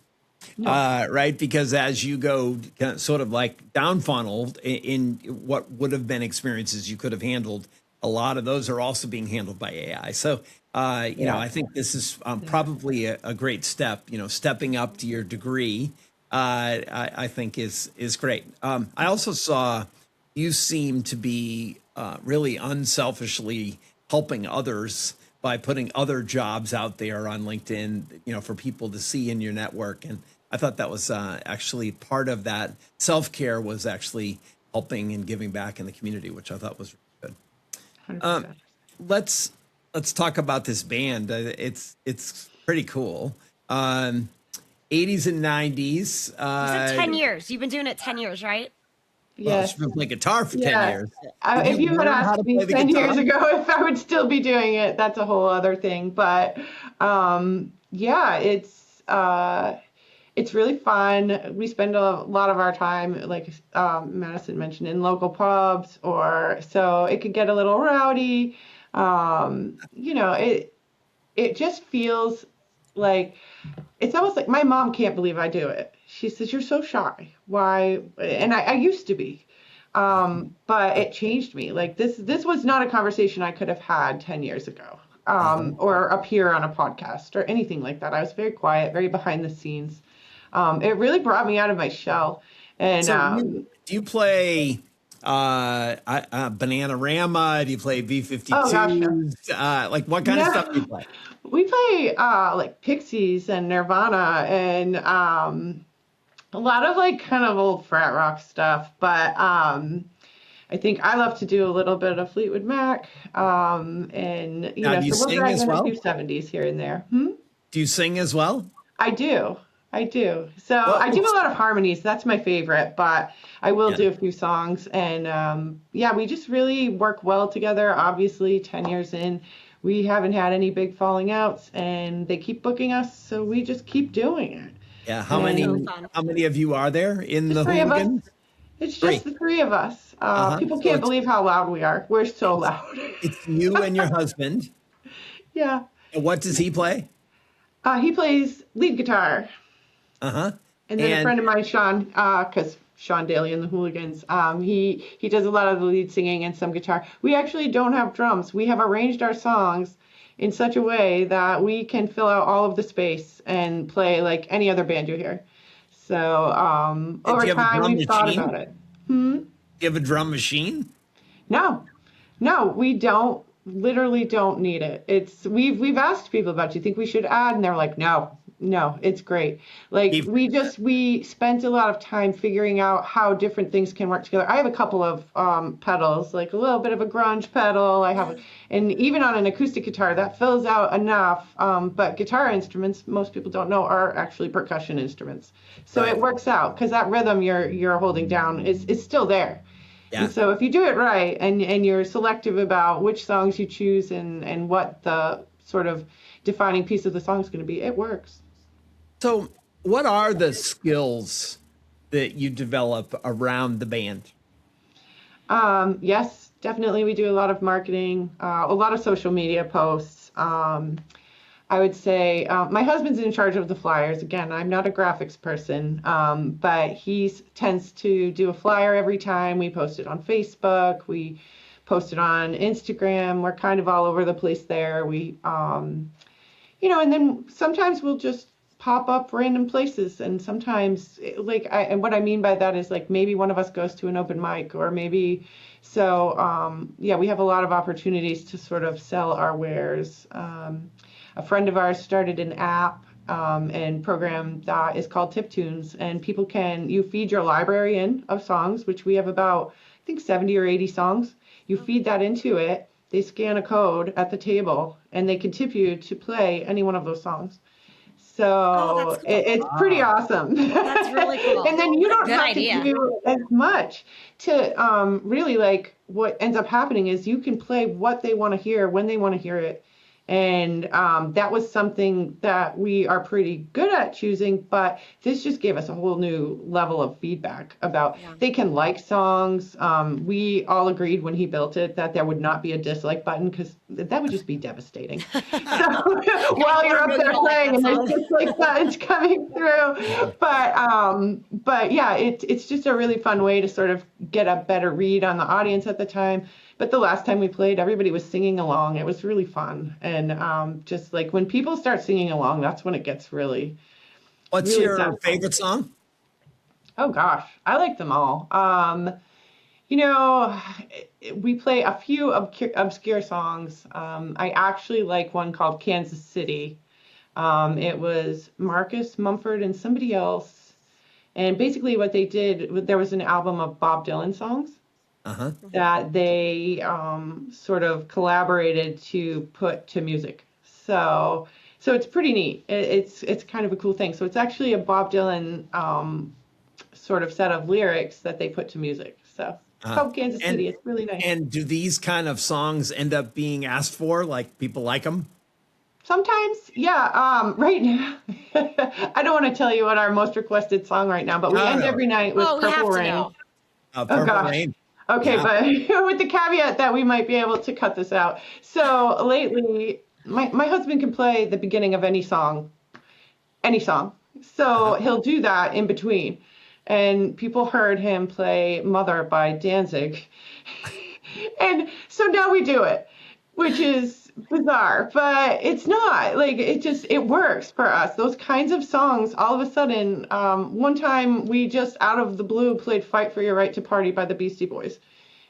Right? Because as you go sort of like down funneled in what would have been experiences you could have handled, a lot of those are also being handled by AI. So, I think this is probably a great step, stepping up to your degree, I think is great. I also saw you seem to be really unselfishly helping others by putting other jobs out there on LinkedIn, for people to see in your network. And I thought that was actually part of that self-care was actually helping and giving back in the community, which I thought was really good. 100%. Let's talk about this band. It's pretty cool. 80s and 90s. You said 10 years. You've been doing it 10 years, right? Well, Yes. she's been playing guitar for 10 Yeah. years. If you had learn how asked to me play the 10 years guitar? ago if I would still be doing it, that's a whole other thing. But it's really fun. We spend a lot of our time, like Madison mentioned, in local pubs, or so it could get a little rowdy. It just feels like it's almost like my mom can't believe I do it. She says, "You're so shy. Why?" And I used to be. But it changed me. Like this was not a conversation I could have had 10 years ago, or appear on a podcast or anything like that. I was very quiet, very behind the scenes. It really brought me out of my shell. And So do you play Bananarama? Do you play B-52s? Oh, gosh, no. Like what kind of No. stuff do you play? We play like Pixies and Nirvana and a lot of like kind of old frat rock stuff. But I think I love to do a little bit of Fleetwood Mac, and Now, do you so we'll sing drag as in well? a few 70s here and there. Do you sing as well? I do. So Well, I do a lot of harmonies. That's my favorite, but I will do a few songs. And we just really work well together. Obviously, 10 years in, we haven't had any big falling outs, and they keep booking us, so we just keep doing it. Yeah. How And many of you are there in the three of us. hooligans? It's Three. just the three of us. People So can't it's- believe how loud we are. We're so loud. It's you and your husband. Yeah. And what does he play? He plays lead guitar. Uh-huh. And then a friend of mine, Sean, because Sean Daly and the Hooligans, he does a lot of the lead singing and some guitar. We actually don't have drums. We have arranged our songs in such a way that we can fill out all of the space and play like any other band you hear. So over you have a time, drum we've thought machine? about it. Do you have a drum machine? No, we don't. Literally don't need it. We've asked people about, do you think we should add? And they're like, no, No, it's great. Like Keep- we spent a lot of time figuring out how different things can work together. I have a couple of pedals, like a little bit of a grunge pedal. And even on an acoustic guitar, that fills out enough. But guitar instruments, most people don't know, are actually percussion instruments. So Right. it works out because that rhythm you're holding down is still there. Yeah. And so if you do it right and you're selective about which songs you choose and what the sort of defining piece of the song is going to be, it works. So, what are the skills that you develop around the band? Yes, definitely. We do a lot of marketing, a lot of social media posts. I would say my husband's in charge of the flyers. Again, I'm not a graphics person, but he tends to do a flyer every time. We post it on Facebook. We post it on Instagram. We're kind of all over the place there. And then sometimes we'll just pop up random places, and sometimes and what I mean by that is like maybe one of us goes to an open mic, or maybe we have a lot of opportunities to sort of sell our wares. A friend of ours started an app and program that is called Tip Tunes, and you feed your library in of songs, which we have about I think 70 or 80 songs. You feed that into it, they scan a code at the table, and they can tip you to play any one of those songs. So that's cool. it's pretty awesome. That's really cool. And then you don't Good have idea. to do as much to really like what ends up happening is you can play what they want to hear when they want to hear it. And that was something that we are pretty good at choosing, but this just gave us a whole new level of feedback about they can like songs. We all agreed when he built it that there would not be a dislike button because that would just be devastating. So while you're up there playing and there's dislike buttons coming through. But yeah, it's just a really fun way to sort of get a better read on the audience at the time. But the last time we played, everybody was singing along. It was really fun. And just like when people start singing along, that's when it gets really. What's really your satisfying. favorite song? Oh, gosh. I like them all. We play a few obscure songs. I actually like one called Kansas City. It was Marcus Mumford and somebody else. And basically what they did, there was an album of Bob Dylan songs. That they sort of collaborated to put to music. So it's pretty neat. It's kind of a cool thing. So it's actually a Bob Dylan sort of set of lyrics that they put to music. So it's called Kansas City. It's really nice. And do these kind of songs end up being asked for? Like people like them? Sometimes, yeah. Right now, I don't want to tell you what our most requested song right now, but we end every night with Oh, we have Purple to Rain. know. Purple gosh. Rain. Okay, but with the caveat that we might be able to cut this out. So lately, my husband can play the beginning of any song. So he'll do that in between. And people heard him play Mother by Danzig. And so now we do it, which is bizarre, but it's not. Like, it works for us. Those kinds of songs, all of a sudden, one time we just out of the blue played Fight for Your Right to Party by the Beastie Boys.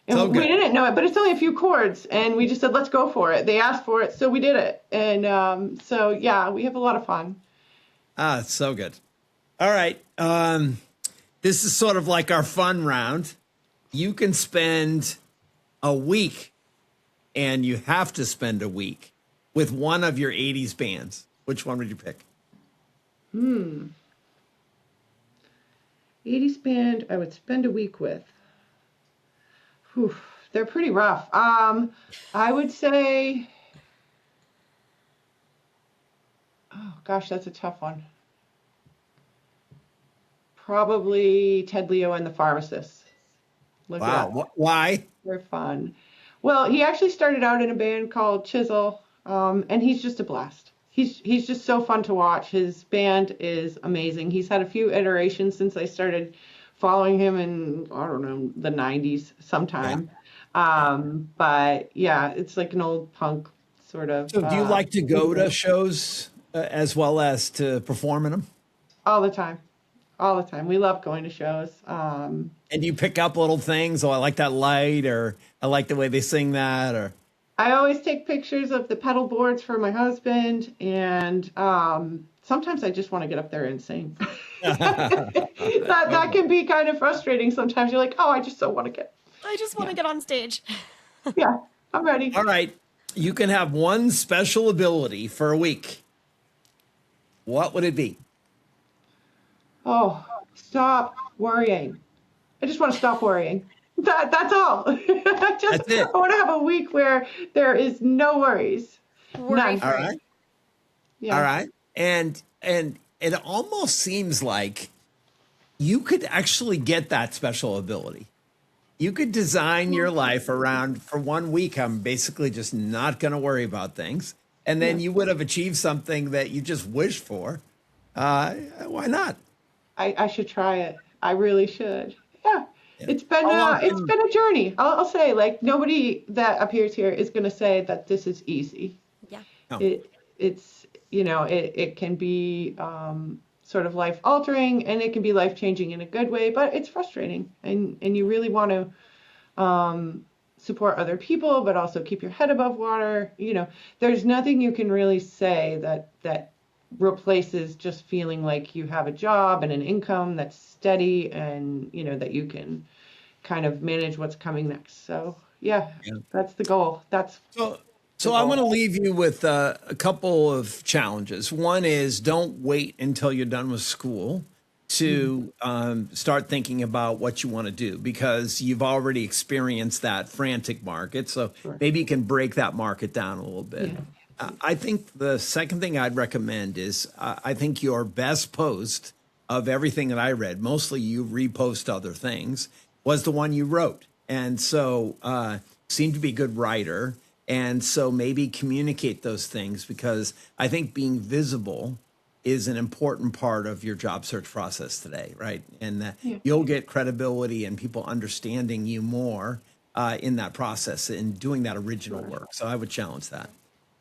And So we good. didn't know it, but it's only a few chords, and we just said, let's go for it. They asked for it, so we did it. And so, yeah, we have a lot of fun. It's so good. All right. This is sort of like our fun round. You can spend a week, and you have to spend a week with one of your 80s bands. Which one would you pick? 80s band I would spend a week with. Whew, they're pretty rough. I would say, oh gosh, that's a tough one. Probably Ted Leo and the Pharmacists. Look it up. Wow. Why? They're fun. Well, he actually started out in a band called Chisel, and he's just a blast. He's just so fun to watch. His band is amazing. He's had a few iterations since I started following him in, I don't know, the 90s sometime. But yeah, it's like an old punk sort of. So do you like to go to shows as well as to perform in them? All the time. All the time. We love going to shows. And you pick up little things. Oh, I like that light, or I like the way they sing that, or. I always take pictures of the pedal boards for my husband, and sometimes I just want to get up there and sing. That can be kind of frustrating. Sometimes you're like, oh, I just don't want to get. I just want to get on stage. Yeah, I'm ready. All right. You can have one special ability for a week. What would it be? Oh, stop worrying. I just want to stop worrying. That's all. That's it. I want to have a week where there is no worries. None. All right. Yeah. All right. And it almost seems like you could actually get that special ability. You could design your life around, for 1 week, I'm basically just not going to worry about things. And then you would have achieved something that you just wished for. Why not? I should try it. I really should. Yeah. It's been How it's long- been a journey. I'll say, like, nobody that appears here is going to say that this is easy. Yeah. No. It's it can be sort of life altering, and it can be life changing in a good way, but it's frustrating, and you really want to support other people, but also keep your head above water. There's nothing you can really say that replaces just feeling like you have a job and an income that's steady, and that you can kind of manage what's coming next. So yeah. That's the goal. So I want to leave you with a couple of challenges. One is, don't wait until you're done with school to start thinking about what you want to do, because you've already experienced that frantic market. So maybe you can break that market down a little bit. I think the second thing I'd recommend is, I think your best post of everything that I read, mostly you repost other things, was the one you wrote. And so seemed to be a good writer. And so maybe communicate those things, because I think being visible is an important part of your job search process today, right? And that you'll get credibility and people understanding you more in that process and doing that original work. So I would challenge that.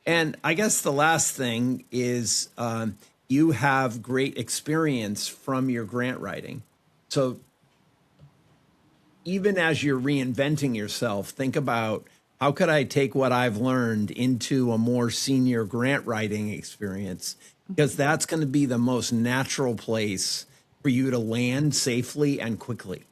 And I guess the last thing is, you have great experience from your grant writing. So even as you're reinventing yourself, think about, how could I take what I've learned into a more senior grant writing experience? Because that's going to be the most natural place for you to land safely and quickly.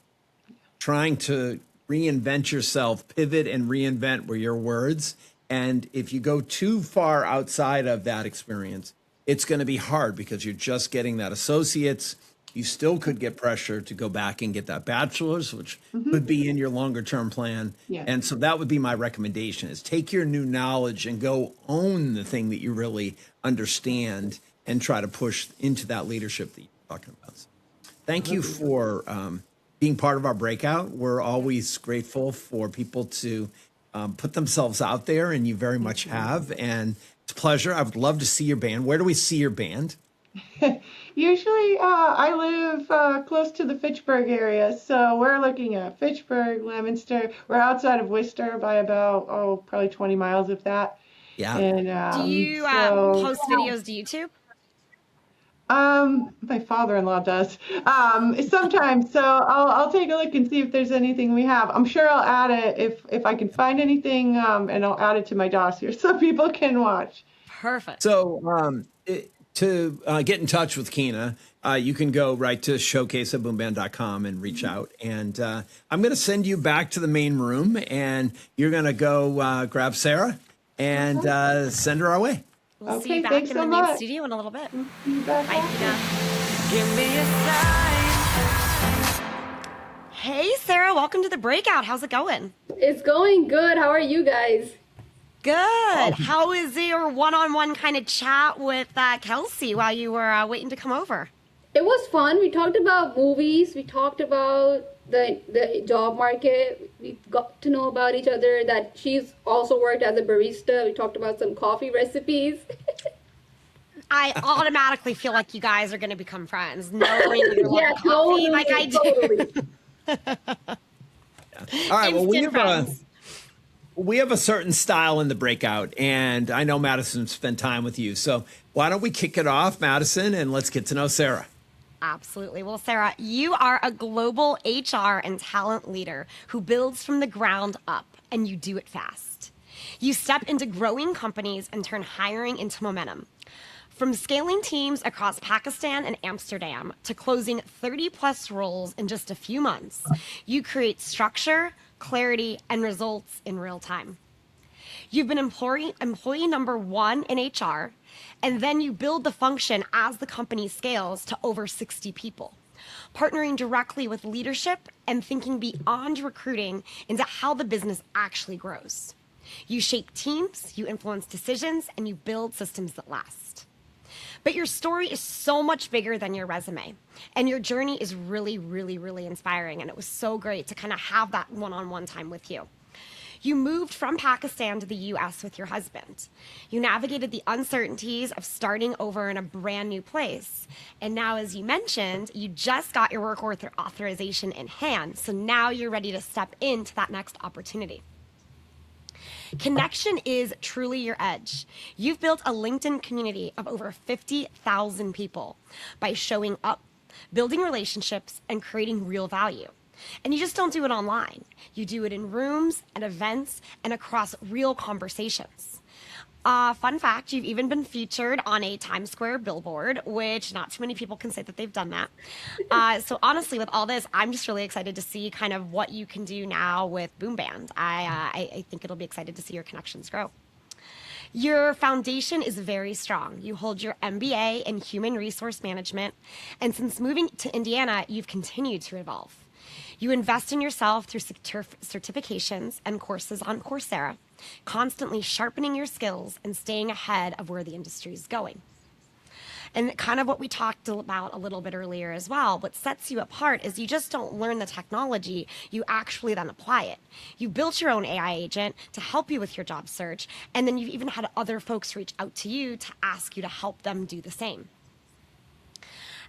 Trying to reinvent yourself, pivot and reinvent were your words. And if you go too far outside of that experience, it's going to be hard, because you're just getting that associate's. You still could get pressure to go back and get that bachelor's, which could be in your longer term plan. Yeah. And so that would be my recommendation, is take your new knowledge and go own the thing that you really understand and try to push into that leadership that you're talking about. So thank you for being part of our breakout. We're always grateful for people to put themselves out there, and you very much have. And it's a pleasure. I would love to see your band. Where do we see your band? Usually, I live close to the Fitchburg area, so we're looking at Fitchburg, Leominster. We're outside of Worcester by about, probably 20 miles, if that. Yeah. And Do you so, post videos to YouTube? my father-in-law does sometimes. So I'll take a look and see if there's anything we have. I'm sure I'll add it if I can find anything, and I'll add it to my dossier so people can watch. Perfect. So to get in touch with Keyna, you can go right to showcase@boomband.com and reach out. And I'm going to send you back to the main room, and you're going to go grab Sara and send her our way. We'll see Okay, you back thanks in so the main much. studio in a little bit. You bet. Bye, Keyna. Give me a sign. Hey, Sara, welcome to the breakout. How's it going? It's going good. How are you guys? Good. How is your one-on-one kind of chat with Kelsey while you were waiting to come over? It was fun. We talked about movies. We talked about the job market. We got to know about each other, that she's also worked as a barista. We talked about some coffee recipes. I automatically feel like you guys are going to become friends, knowing you love Yeah, coffee totally, like I do. totally. All right. Well, Instant friends. we have a certain style in the breakout, and I know Madison spent time with you. So why don't we kick it off, Madison, and let's get to know Sara. Absolutely. Well, Sara, you are a global HR and talent leader who builds from the ground up, and you do it fast. You step into growing companies and turn hiring into momentum. From scaling teams across Pakistan and Amsterdam to closing 30 plus roles in just a few months, you create structure, clarity, and results in real time. You've been employee number one in HR, and then you build the function as the company scales to over 60 people, partnering directly with leadership and thinking beyond recruiting into how the business actually grows. You shape teams, you influence decisions, and you build systems that last. But your story is so much bigger than your resume. And your journey is really, really, really inspiring. And it was so great to kind of have that one-on-one time with you. You moved from Pakistan to the US with your husband. You navigated the uncertainties of starting over in a brand new place. And now, as you mentioned, you just got your work authorization in hand. So now you're ready to step into that next opportunity. Connection is truly your edge. You've built a LinkedIn community of over 50,000 people by showing up, building relationships, and creating real value. And you just don't do it online. You do it in rooms and events and across real conversations. Fun fact, you've even been featured on a Times Square billboard, which not too many people can say that they've done that. So honestly, with all this, I'm just really excited to see kind of what you can do now with Boomband. I think it'll be excited to see your connections grow. Your foundation is very strong. You hold your MBA in Human Resource Management, and since moving to Indiana, you've continued to evolve. You invest in yourself through certifications and courses on Coursera, constantly sharpening your skills and staying ahead of where the industry is going. And kind of what we talked about a little bit earlier as well, what sets you apart is you just don't learn the technology, you actually then apply it. You built your own AI agent to help you with your job search, and then you've even had other folks reach out to you to ask you to help them do the same.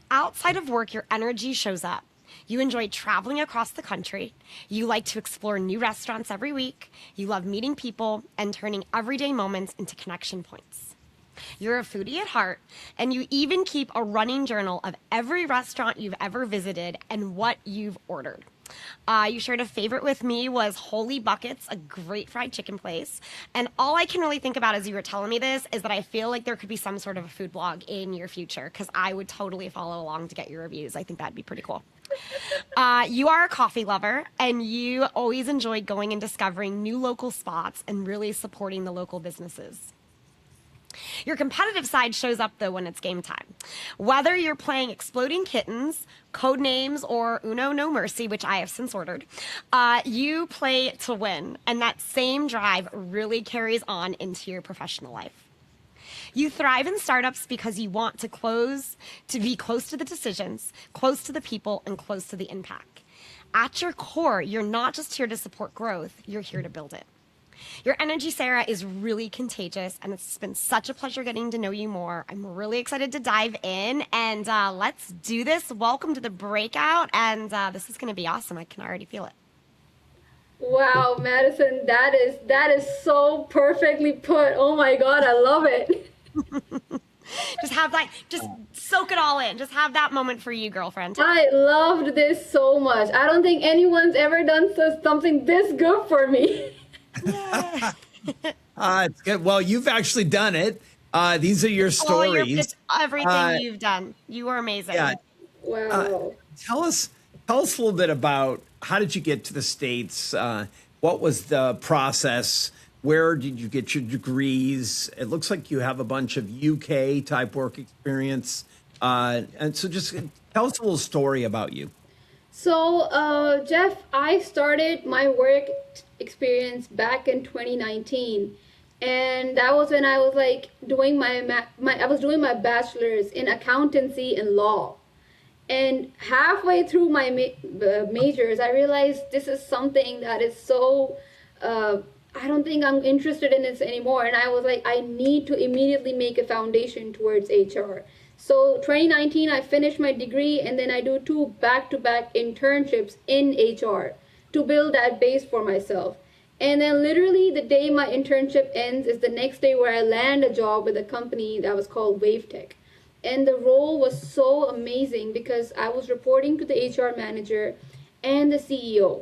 Outside of work, your energy shows up. You enjoy traveling across the country. You like to explore new restaurants every week. You love meeting people and turning everyday moments into connection points. You're a foodie at heart, and you even keep a running journal of every restaurant you've ever visited and what you've ordered. You shared a favorite with me was Holy Buckets, a great fried chicken place. And all I can really think about as you were telling me this is that I feel like there could be some sort of a food blog in your future, because I would totally follow along to get your reviews. I think that'd be pretty cool. You are a coffee lover, and you always enjoy going and discovering new local spots and really supporting the local businesses. Your competitive side shows up, though, when it's game time. Whether you're playing Exploding Kittens, Codenames, or Uno No Mercy, which I have since ordered, you play to win, and that same drive really carries on into your professional life. You thrive in startups because you want to be close to the decisions, close to the people, and close to the impact. At your core, you're not just here to support growth, you're here to build it. Your energy, Sara, is really contagious, and it's been such a pleasure getting to know you more. I'm really excited to dive in, and let's do this. Welcome to the breakout, and this is going to be awesome. I can already feel it. Wow, Madison, that is so perfectly put. Oh my God, I love it. Just soak it all in. Just have that moment for you, girlfriend. I loved this so much. I don't think anyone's ever done something this good for me. It's good. Well, you've actually done it. These are your stories. It's everything you've done. You are amazing. Yeah. Wow. Tell us a little bit about how did you get to the States? What was the process? Where did you get your degrees? It looks like you have a bunch of UK type work experience. And so just tell us a little story about you. So, Jeff, I started my work experience back in 2019. And that was when I was like doing I was doing my bachelor's in accountancy and law. And halfway through my majors, I realized this is something that is so, I don't think I'm interested in this anymore. And I was like, I need to immediately make a foundation towards HR. So 2019, I finished my degree, and then I do 2 back-to-back internships in HR to build that base for myself. And then literally the day my internship ends is the next day where I land a job with a company that was called WaveTech. And the role was so amazing because I was reporting to the HR manager and the CEO.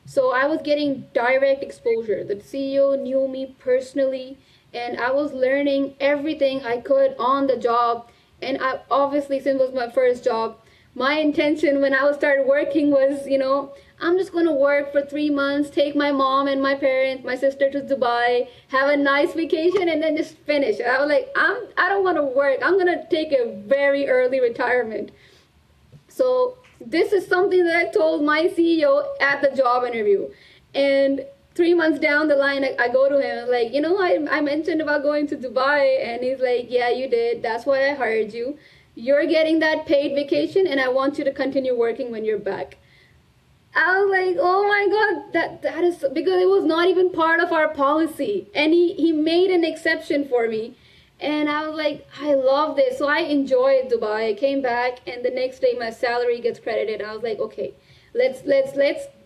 So I was getting direct exposure. The CEO knew me personally, and I was learning everything I could on the job. And I obviously, since it was my first job, my intention when I started working was, I'm just going to work for 3 months, take my mom and my parents, my sister to Dubai, have a nice vacation, and then just finish. I was like, I don't want to work. I'm going to take a very early retirement. So this is something that I told my CEO at the job interview. And 3 months down the line, I go to him like, I mentioned about going to Dubai, and he's like, yeah, you did. That's why I hired you. You're getting that paid vacation, and I want you to continue working when you're back. I was like, oh my God, that is because it was not even part of our policy. And he made an exception for me. And I was like, I love this. So I enjoyed Dubai. I came back, and the next day my salary gets credited. I was like, okay, let's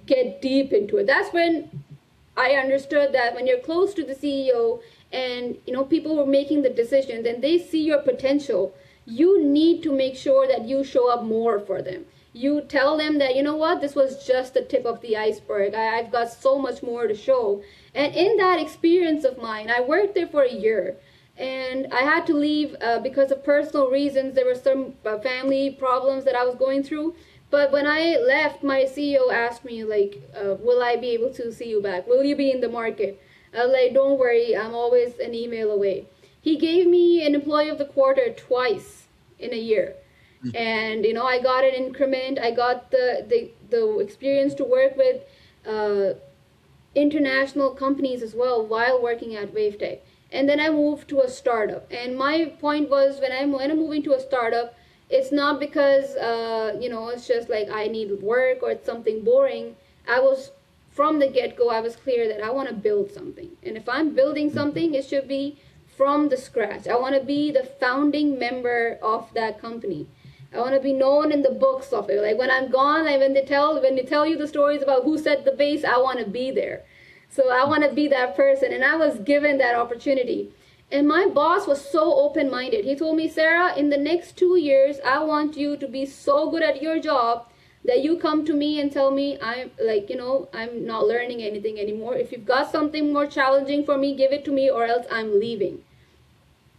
get deep into it. That's when I understood that when you're close to the CEO and people who are making the decisions and they see your potential, you need to make sure that you show up more for them. You tell them that, this was just the tip of the iceberg. I've got so much more to show. And in that experience of mine, I worked there for a year. And I had to leave because of personal reasons. There were some family problems that I was going through. But when I left, my CEO asked me, like, will I be able to see you back? Will you be in the market? I was like, don't worry, I'm always an email away. He gave me an employee of the quarter twice in a year. And, I got an increment. I got the experience to work with international companies as well while working at WaveTech. And then I moved to a startup. And my point was when I'm moving to a startup, it's not because, it's just like I need work or it's something boring. From the get-go, I was clear that I want to build something. And if I'm building something, it should be from the scratch. I want to be the founding member of that company. I want to be known in the books of it. Like when I'm gone, like when they tell you the stories about who set the base, I want to be there. So I want to be that person. And I was given that opportunity. And my boss was so open-minded. He told me, Sara, in the next 2 years, I want you to be so good at your job that you come to me and tell me I'm not learning anything anymore. If you've got something more challenging for me, give it to me or else I'm leaving.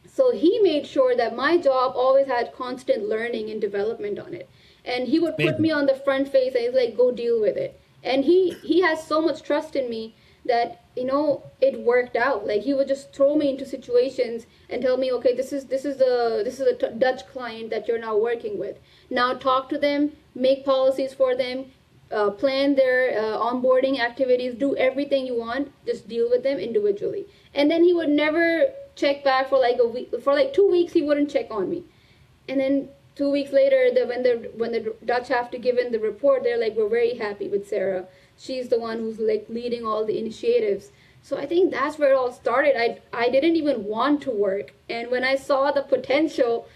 So he made sure that my job always had constant learning and development on it. And he would put me on the front face and he's like, go deal with it. And he has so much trust in me that, it worked out. Like he would just throw me into situations and tell me, okay, this is a Dutch client that you're now working with. Now talk to them, make policies for them, plan their onboarding activities, do everything you want, just deal with them individually. And then he would never check back for like a week. For like 2 weeks, he wouldn't check on me. And then 2 weeks later, when the Dutch have to give in the report, they're like, we're very happy with Sara. She's the one who's like leading all the initiatives. So I think that's where it all started. I didn't even want to work. And when I saw the potential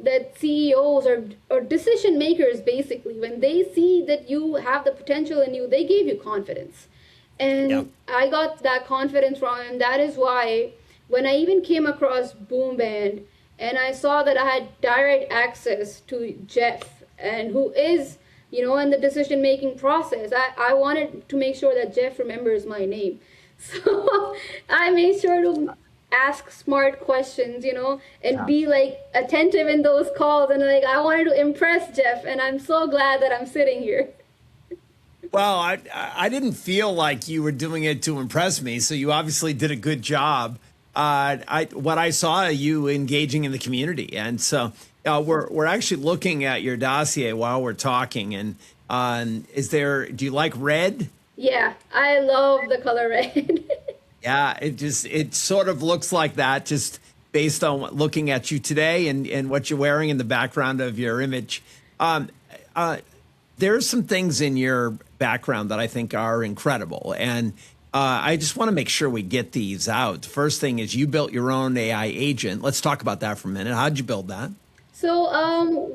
that CEOs or decision makers, basically, when they see that you have the potential in you, they give you confidence. And I got that confidence from him. That is why when I even came across Boomband and I saw that I had direct access to Jeff, and who is, in the decision-making process, I wanted to make sure that Jeff remembers my name. So I made sure to ask smart questions, and be like attentive in those calls. And like, I wanted to impress Jeff, and I'm so glad that I'm sitting here. Well, I didn't feel like you were doing it to impress me, so you obviously did a good job. What I saw you engaging in the community, and so we're actually looking at your dossier while we're talking. And do you like red? Yeah, I love the color red. Yeah, it sort of looks like that, just based on looking at you today and what you're wearing in the background of your image. There are some things in your background that I think are incredible, and I just want to make sure we get these out. The first thing is you built your own AI agent. Let's talk about that for a minute. How'd you build that? So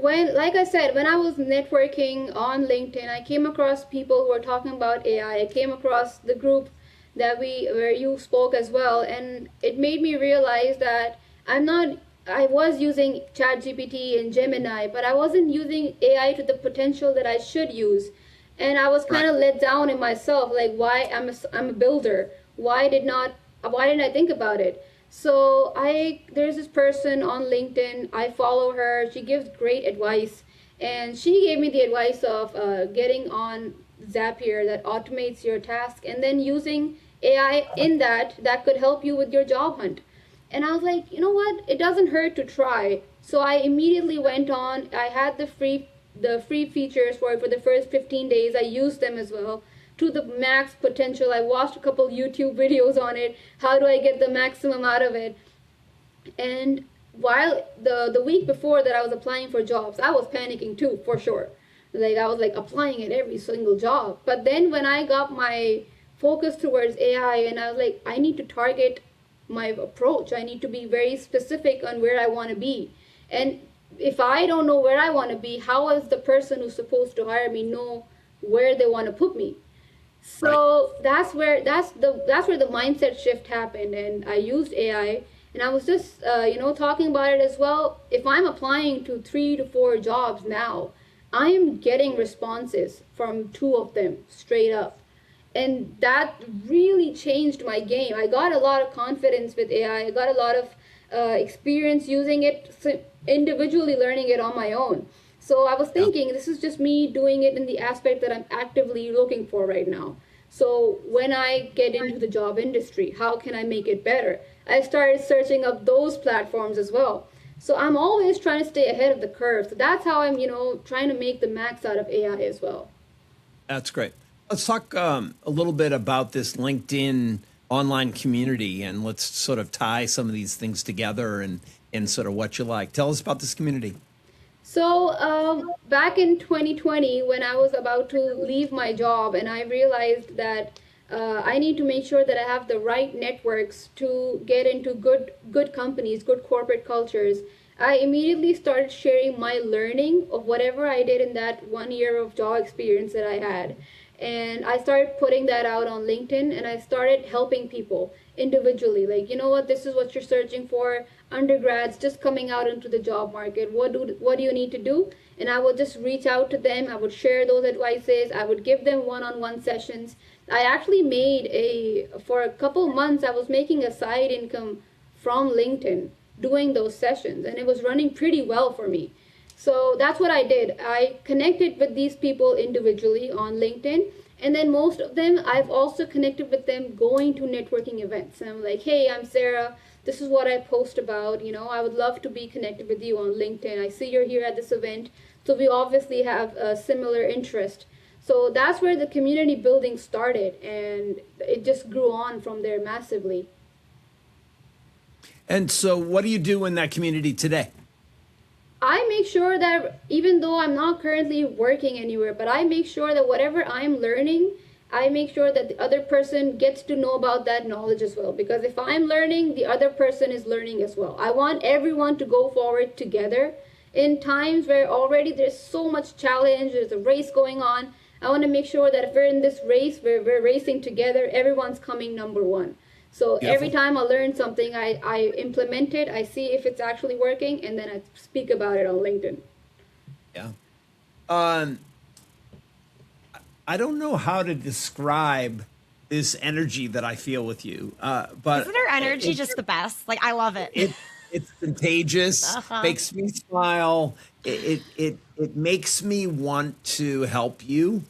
like I said, when I was networking on LinkedIn, I came across people who were talking about AI. I came across the group where you spoke as well, and it made me realize that I was using ChatGPT and Gemini, but I wasn't using AI to the potential that I should use. And I was kind of let down in myself, like why I'm a builder. Why didn't I think about it? So there's this person on LinkedIn. I follow her. She gives great advice, and she gave me the advice of getting on Zapier that automates your task, and then using AI in that could help you with your job hunt. And I was like, you know what? It doesn't hurt to try. So I immediately went on. I had the free features for the first 15 days. I used them as well to the max potential. I watched a couple YouTube videos on it. How do I get the maximum out of it? And while the week before that I was applying for jobs, I was panicking too, for sure. Like I was like applying at every single job. But then when I got my focus towards AI, and I was like, I need to target my approach. I need to be very specific on where I want to be. And if I don't know where I want to be, how is the person who's supposed to hire me know where they want to put me? So that's where the mindset shift happened, and I used AI, and I was just talking about it as well. If I'm applying to 3 to 4 jobs now, I'm getting responses from 2 of them straight up, and that really changed my game. I got a lot of confidence with AI. I got a lot of experience using it, individually learning it on my own. So I was thinking, this is just me doing it in the aspect that I'm actively looking for right now. So when I get into the job industry, how can I make it better? I started searching up those platforms as well. So I'm always trying to stay ahead of the curve. So that's how I'm, trying to make the max out of AI as well. That's great. Let's talk a little bit about this LinkedIn online community, and let's sort of tie some of these things together and sort of what you like. Tell us about this community. So back in 2020, when I was about to leave my job, and I realized that I need to make sure that I have the right networks to get into good companies, good corporate cultures, I immediately started sharing my learning of whatever I did in that 1 year of job experience that I had. And I started putting that out on LinkedIn, and I started helping people individually. Like, you know what, this is what you're searching for. Undergrads just coming out into the job market. What do you need to do? And I would just reach out to them. I would share those advices. I would give them one-on-one sessions. I actually for a couple months, I was making a side income from LinkedIn doing those sessions, and it was running pretty well for me. So that's what I did. I connected with these people individually on LinkedIn, and then most of them, I've also connected with them going to networking events. And I'm like, hey, I'm Sara. This is what I post about. I would love to be connected with you on LinkedIn. I see you're here at this event. So we obviously have a similar interest. So that's where the community building started, and it just grew on from there massively. And so what do you do in that community today? I make sure that even though I'm not currently working anywhere, but I make sure that whatever I'm learning, I make sure that the other person gets to know about that knowledge as well. Because if I'm learning, the other person is learning as well. I want everyone to go forward together in times where already there's so much challenge, there's a race going on. I want to make sure that if we're in this race, where we're racing together, everyone's coming number one. So every time I learn something, I implement it, I see if it's actually working, and then I speak about it on LinkedIn. Yeah. I don't know how to describe this energy that I feel with you, but Isn't her energy just the best? Like, I love it. It's contagious, makes me smile. It makes me want to help you.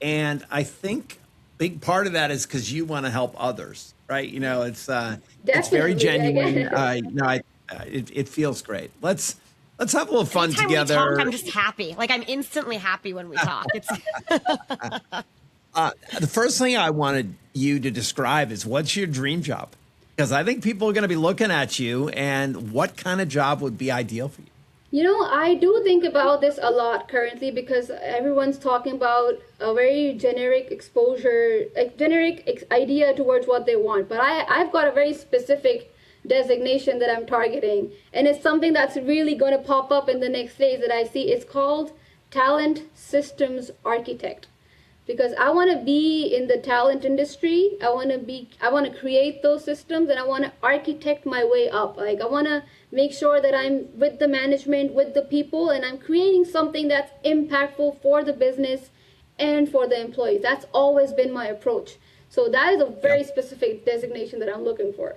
And I think big part of that is because you want to help others, right? It's very genuine. It feels great. Let's have a little fun Anytime together. we talk, I'm just happy. Like, I'm instantly happy when we talk. It's The first thing I wanted you to describe is, what's your dream job? Because I think people are going to be looking at you, and what kind of job would be ideal for you? I do think about this a lot currently, because everyone's talking about a very generic exposure, like generic idea towards what they want. But I've got a very specific designation that I'm targeting, and it's something that's really going to pop up in the next days that I see. It's called Talent Systems Architect. Because I want to be in the talent industry. I want to create those systems, and I want to architect my way up. Like, I want to make sure that I'm with the management, with the people, and I'm creating something that's impactful for the business and for the employees. That's always been my approach. So that is a very specific designation that I'm looking for.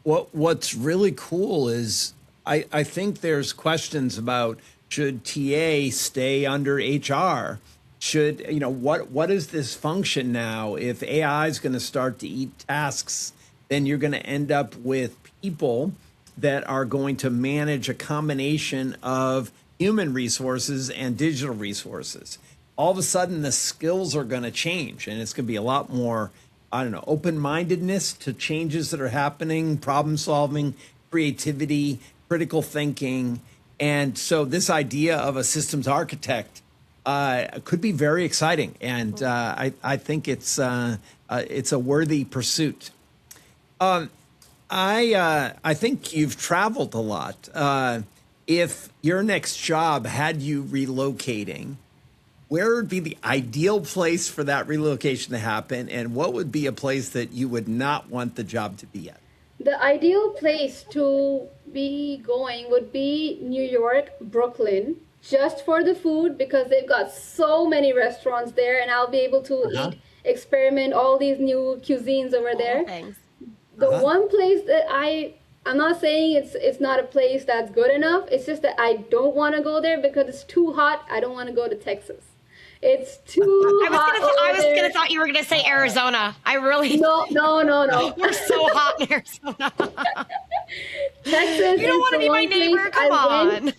What's really cool is I think there's questions about should TA stay under HR? Should, what is this function now? If AI is going to start to eat tasks, then you're going to end up with people that are going to manage a combination of human resources and digital resources. All of a sudden, the skills are going to change, and it's going to be a lot more, I don't know, open-mindedness to changes that are happening, problem solving, creativity, critical thinking. And so this idea of a systems architect could be very exciting. And I think it's a worthy pursuit. I think you've traveled a lot. If your next job had you relocating, where would be the ideal place for that relocation to happen? And what would be a place that you would not want the job to be at? The ideal place to be going would be New York, Brooklyn, just for the food because they've got so many restaurants there and I'll be able to experiment all these new cuisines over there. Thanks. The one place that I'm not saying it's not a place that's good enough. It's just that I don't want to go there because it's too hot. I don't want to go to Texas. It's too hot. I was gonna thought you were gonna say Arizona. I really No. We're so hot in Arizona. Texas. You don't want to be my neighbor. Come on.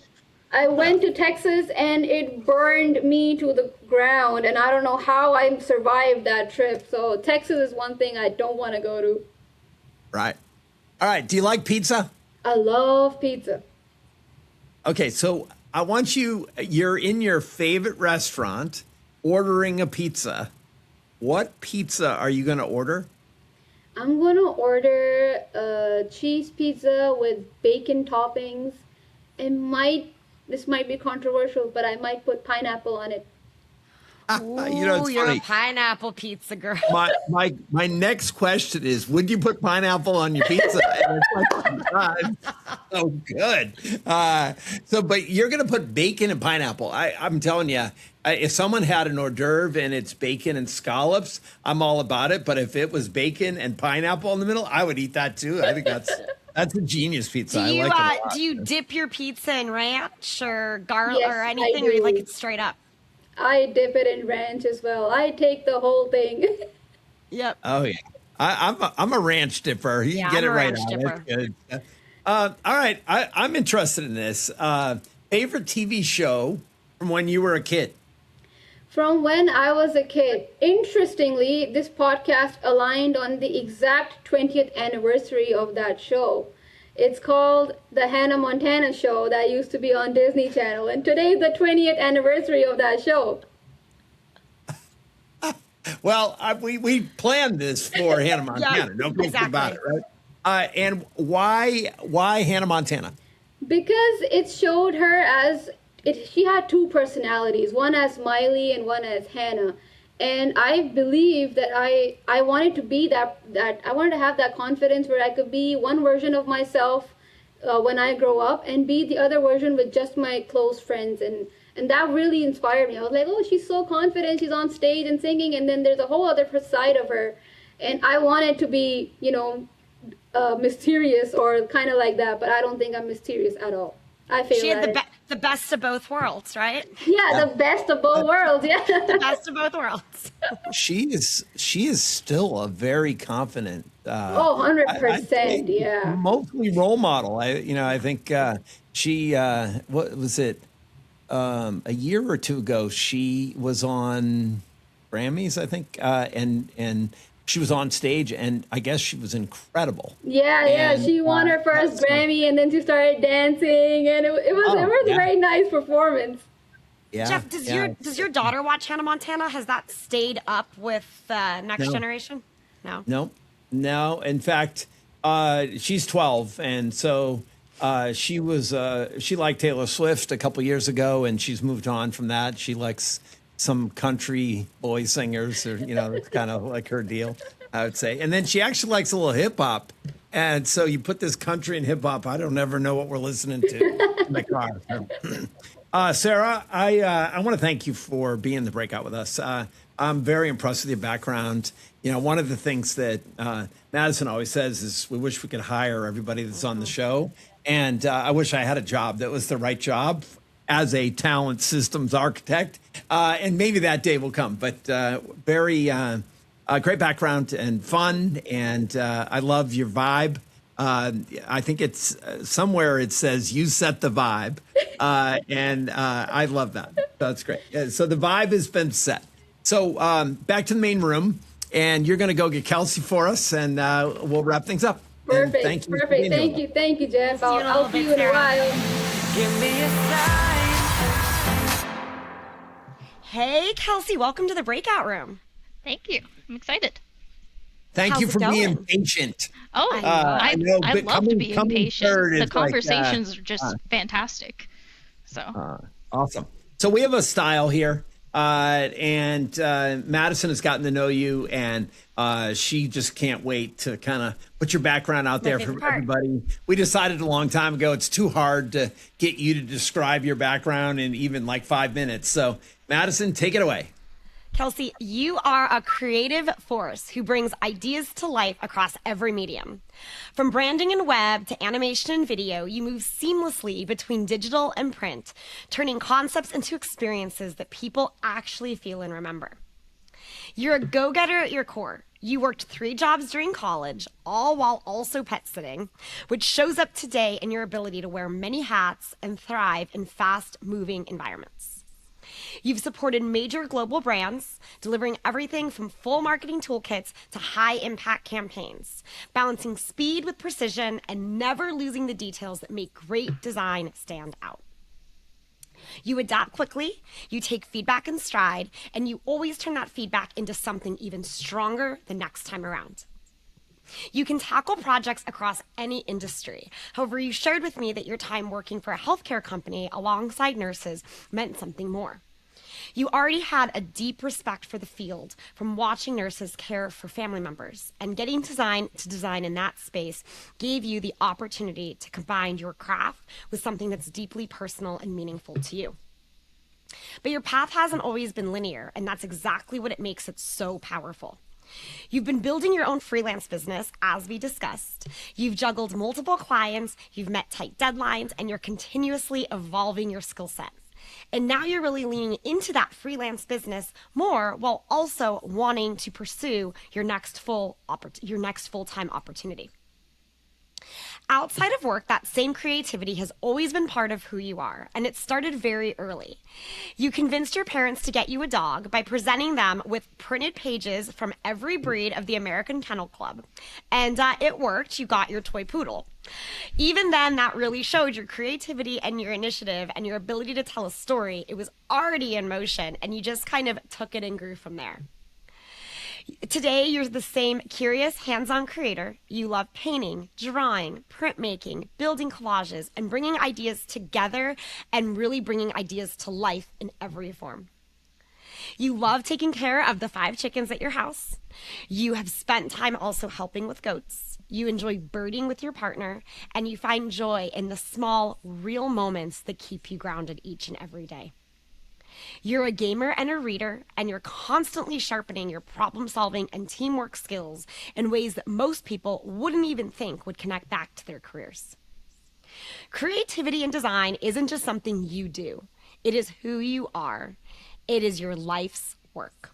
I went to Texas and it burned me to the ground, and I don't know how I survived that trip. So Texas is one thing I don't want to go to. Right. All right. Do you like pizza? I love pizza. Okay, so I want you're in your favorite restaurant ordering a pizza. What pizza are you going to order? I'm going to order a cheese pizza with bacon toppings. This might be controversial, but I might put pineapple on it. Ooh, you're funny. a pineapple pizza girl. My next question is, would you put pineapple on your pizza? And it's like, oh God, so good. But you're going to put bacon and pineapple. I'm telling you, if someone had an hors d'oeuvre and it's bacon and scallops, I'm all about it. But if it was bacon and pineapple in the middle, I would eat that too. I think that's a genius pizza. I like it a lot. Do you dip your pizza in ranch or garlic Yes, or I anything, or you do. like it straight up? I dip it in ranch as well. I take the whole thing. Yep. Oh yeah, I'm a ranch dipper. You Yeah, can get I'm it a right ranch on. dipper. It's good. All right, I'm interested in this. Favorite TV show from when you were a kid? From when I was a kid. Interestingly, this podcast aligned on the exact 20th anniversary of that show. It's called The Hannah Montana Show that used to be on Disney Channel. And today is the 20th anniversary of that show. Well, we planned this for Hannah Montana. No question about it, right? And why Hannah Montana? Because it showed her as she had two personalities, one as Miley and one as Hannah. And I believe that I wanted to be that I wanted to have that confidence where I could be one version of myself when I grow up and be the other version with just my close friends. And that really inspired me. I was like, oh, she's so confident. She's on stage and singing. And then there's a whole other side of her. And I wanted to be, mysterious or kind of like that. But I don't think I'm mysterious at all. I feel She had that the best of both worlds, right? Yeah, the best of both worlds. Yeah. The best of both worlds. She is still a very confident. 100%. Yeah. Mostly role model. I think she. What was it? A year or two ago, she was on Grammys, I think, and she was on stage, and I guess she was incredible. Yeah. She won her first Grammy, and then she started dancing, and it was a very nice performance. Yeah. Jeff, does your daughter watch Hannah Montana? Has that stayed up with Next Generation? No. No. In fact, she's 12, and so she liked Taylor Swift a couple years ago, and she's moved on from that. She likes some country boy singers, or it's kind of like her deal, I would say. And then she actually likes a little hip hop, and so you put this country and hip hop. I don't ever know what we're listening to in the car. Sarah, I want to thank you for being the breakout with us. I'm very impressed with your background. You know, one of the things that Madison always says is we wish we could hire everybody that's on the show. And I wish I had a job that was the right job as a talent systems architect. And maybe that day will come. But very great background and fun. And I love your vibe. I think it's somewhere it says you set the vibe. And I love that. That's great. So the vibe has been set. So back to the main room, and you're going to go get Kelsey for us, and we'll wrap things up. Perfect. And thank you. for Perfect. being here. Thank you, Jeff. See you in a I'll little see bit, you in a Sarah. while. Give me a sign. Hey, Kelsey, welcome to the breakout room. Thank you. I'm excited. Thank How's you it for being going? patient. Oh, I know, I but love coming being third patient. is The like, conversations are just fantastic. So Awesome. So we have a style here, and Madison has gotten to know you, and she just can't wait to kind of put your background out there for favorite part. everybody. We decided a long time ago it's too hard to get you to describe your background in even like 5 minutes. So Madison, take it away. Kelsey, you are a creative force who brings ideas to life across every medium. From branding and web to animation and video, you move seamlessly between digital and print, turning concepts into experiences that people actually feel and remember. You're a go-getter at your core. You worked 3 jobs during college, all while also pet sitting, which shows up today in your ability to wear many hats and thrive in fast-moving environments. You've supported major global brands, delivering everything from full marketing toolkits to high impact campaigns, balancing speed with precision and never losing the details that make great design stand out. You adapt quickly, you take feedback in stride, and you always turn that feedback into something even stronger the next time around. You can tackle projects across any industry. However, you shared with me that your time working for a healthcare company alongside nurses meant something more. You already had a deep respect for the field from watching nurses care for family members, and getting to design in that space gave you the opportunity to combine your craft with something that's deeply personal and meaningful to you. But your path hasn't always been linear, and that's exactly what it makes it so powerful. You've been building your own freelance business, as we discussed. You've juggled multiple clients, you've met tight deadlines, and you're continuously evolving your skill set. And now you're really leaning into that freelance business more while also wanting to pursue your next full-time opportunity. Outside of work, that same creativity has always been part of who you are, and it started very early. You convinced your parents to get you a dog by presenting them with printed pages from every breed of the American Kennel Club, and it worked. You got your toy poodle. Even then, that really showed your creativity and your initiative and your ability to tell a story. It was already in motion, and you just kind of took it and grew from there. Today, you're the same curious, hands-on creator. You love painting, drawing, printmaking, building collages, and bringing ideas together and really bringing ideas to life in every form. You love taking care of the 5 chickens at your house. You have spent time also helping with goats. You enjoy birding with your partner, and you find joy in the small, real moments that keep you grounded each and every day. You're a gamer and a reader, and you're constantly sharpening your problem solving and teamwork skills in ways that most people wouldn't even think would connect back to their careers. Creativity and design isn't just something you do. It is who you are. It is your life's work.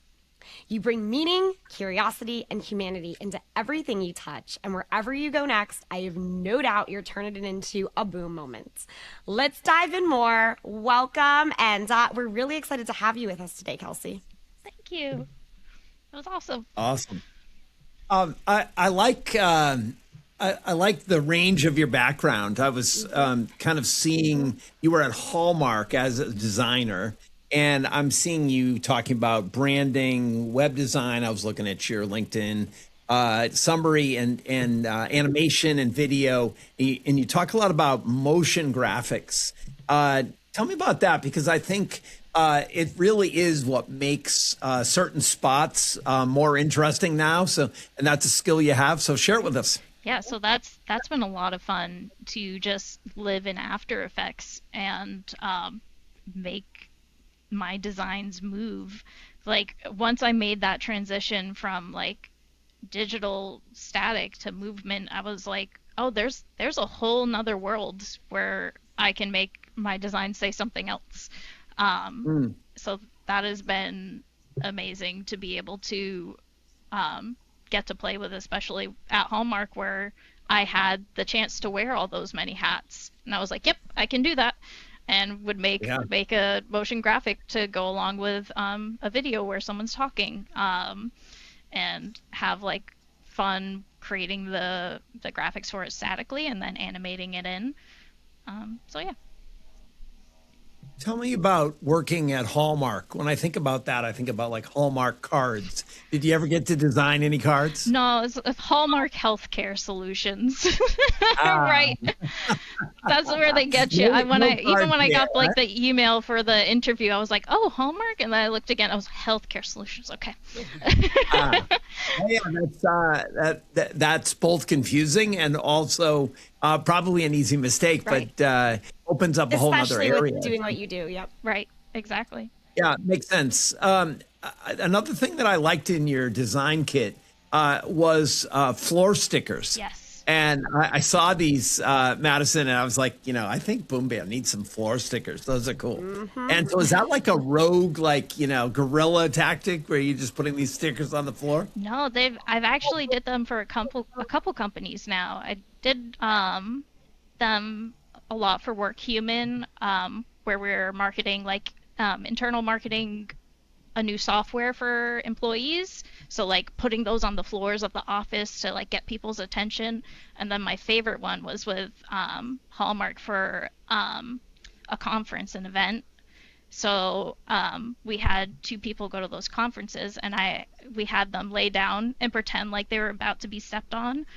You bring meaning, curiosity, and humanity into everything you touch, and wherever you go next, I have no doubt you're turning it into a boom moment. Let's dive in more. Welcome, and we're really excited to have you with us today, Kelsey. thank you. That was awesome. Awesome. I like I like the range of your background. I was kind of seeing you were at Hallmark as a designer, and I'm seeing you talking about branding, web design. I was looking at your LinkedIn summary and animation and video, and you talk a lot about motion graphics. Tell me about that, because I think it really is what makes certain spots more interesting now. So, and that's a skill you have. So share it with us. Yeah, so that's been a lot of fun to just live in After Effects and make my designs move. Like once I made that transition from like digital static to movement, I was like, oh, there's a whole nother world where I can make my design say something else. So that has been amazing to be able to get to play with, especially at Hallmark, where I had the chance to wear all those many hats, and I was like, yep, I can do that, and would make a motion graphic to go along with a video where someone's talking, and have like fun creating the graphics for it statically and then animating it in. So yeah. Tell me about working at Hallmark. When I think about that, I think about like Hallmark cards. Did you ever get to design any cards? No, it's Hallmark Healthcare Solutions. Right. That's where they get you. Even when I got like the email for the interview, I was like, "Oh, Hallmark," and then I looked again. I was Healthcare Solutions. Okay. That's both confusing and also probably an easy mistake, Right. but opens up a whole other Especially area. with doing what you do. Yep. Right. Exactly. Yeah, makes sense. Another thing that I liked in your design kit was floor stickers. Yes. And I saw these, Madison, and I was like, I think Boomband needs some floor stickers. Those are cool. And so is that like a rogue, like, guerrilla tactic where you're just putting these stickers on the floor? No, I've actually did them for a couple companies now. I did them a lot for Work Human, where we're marketing like internal marketing a new software for employees. So like putting those on the floors of the office to like get people's attention. And then my favorite one was with Hallmark for a conference, an event. So we had two people go to those conferences, and we had them lay down and pretend like they were about to be stepped on.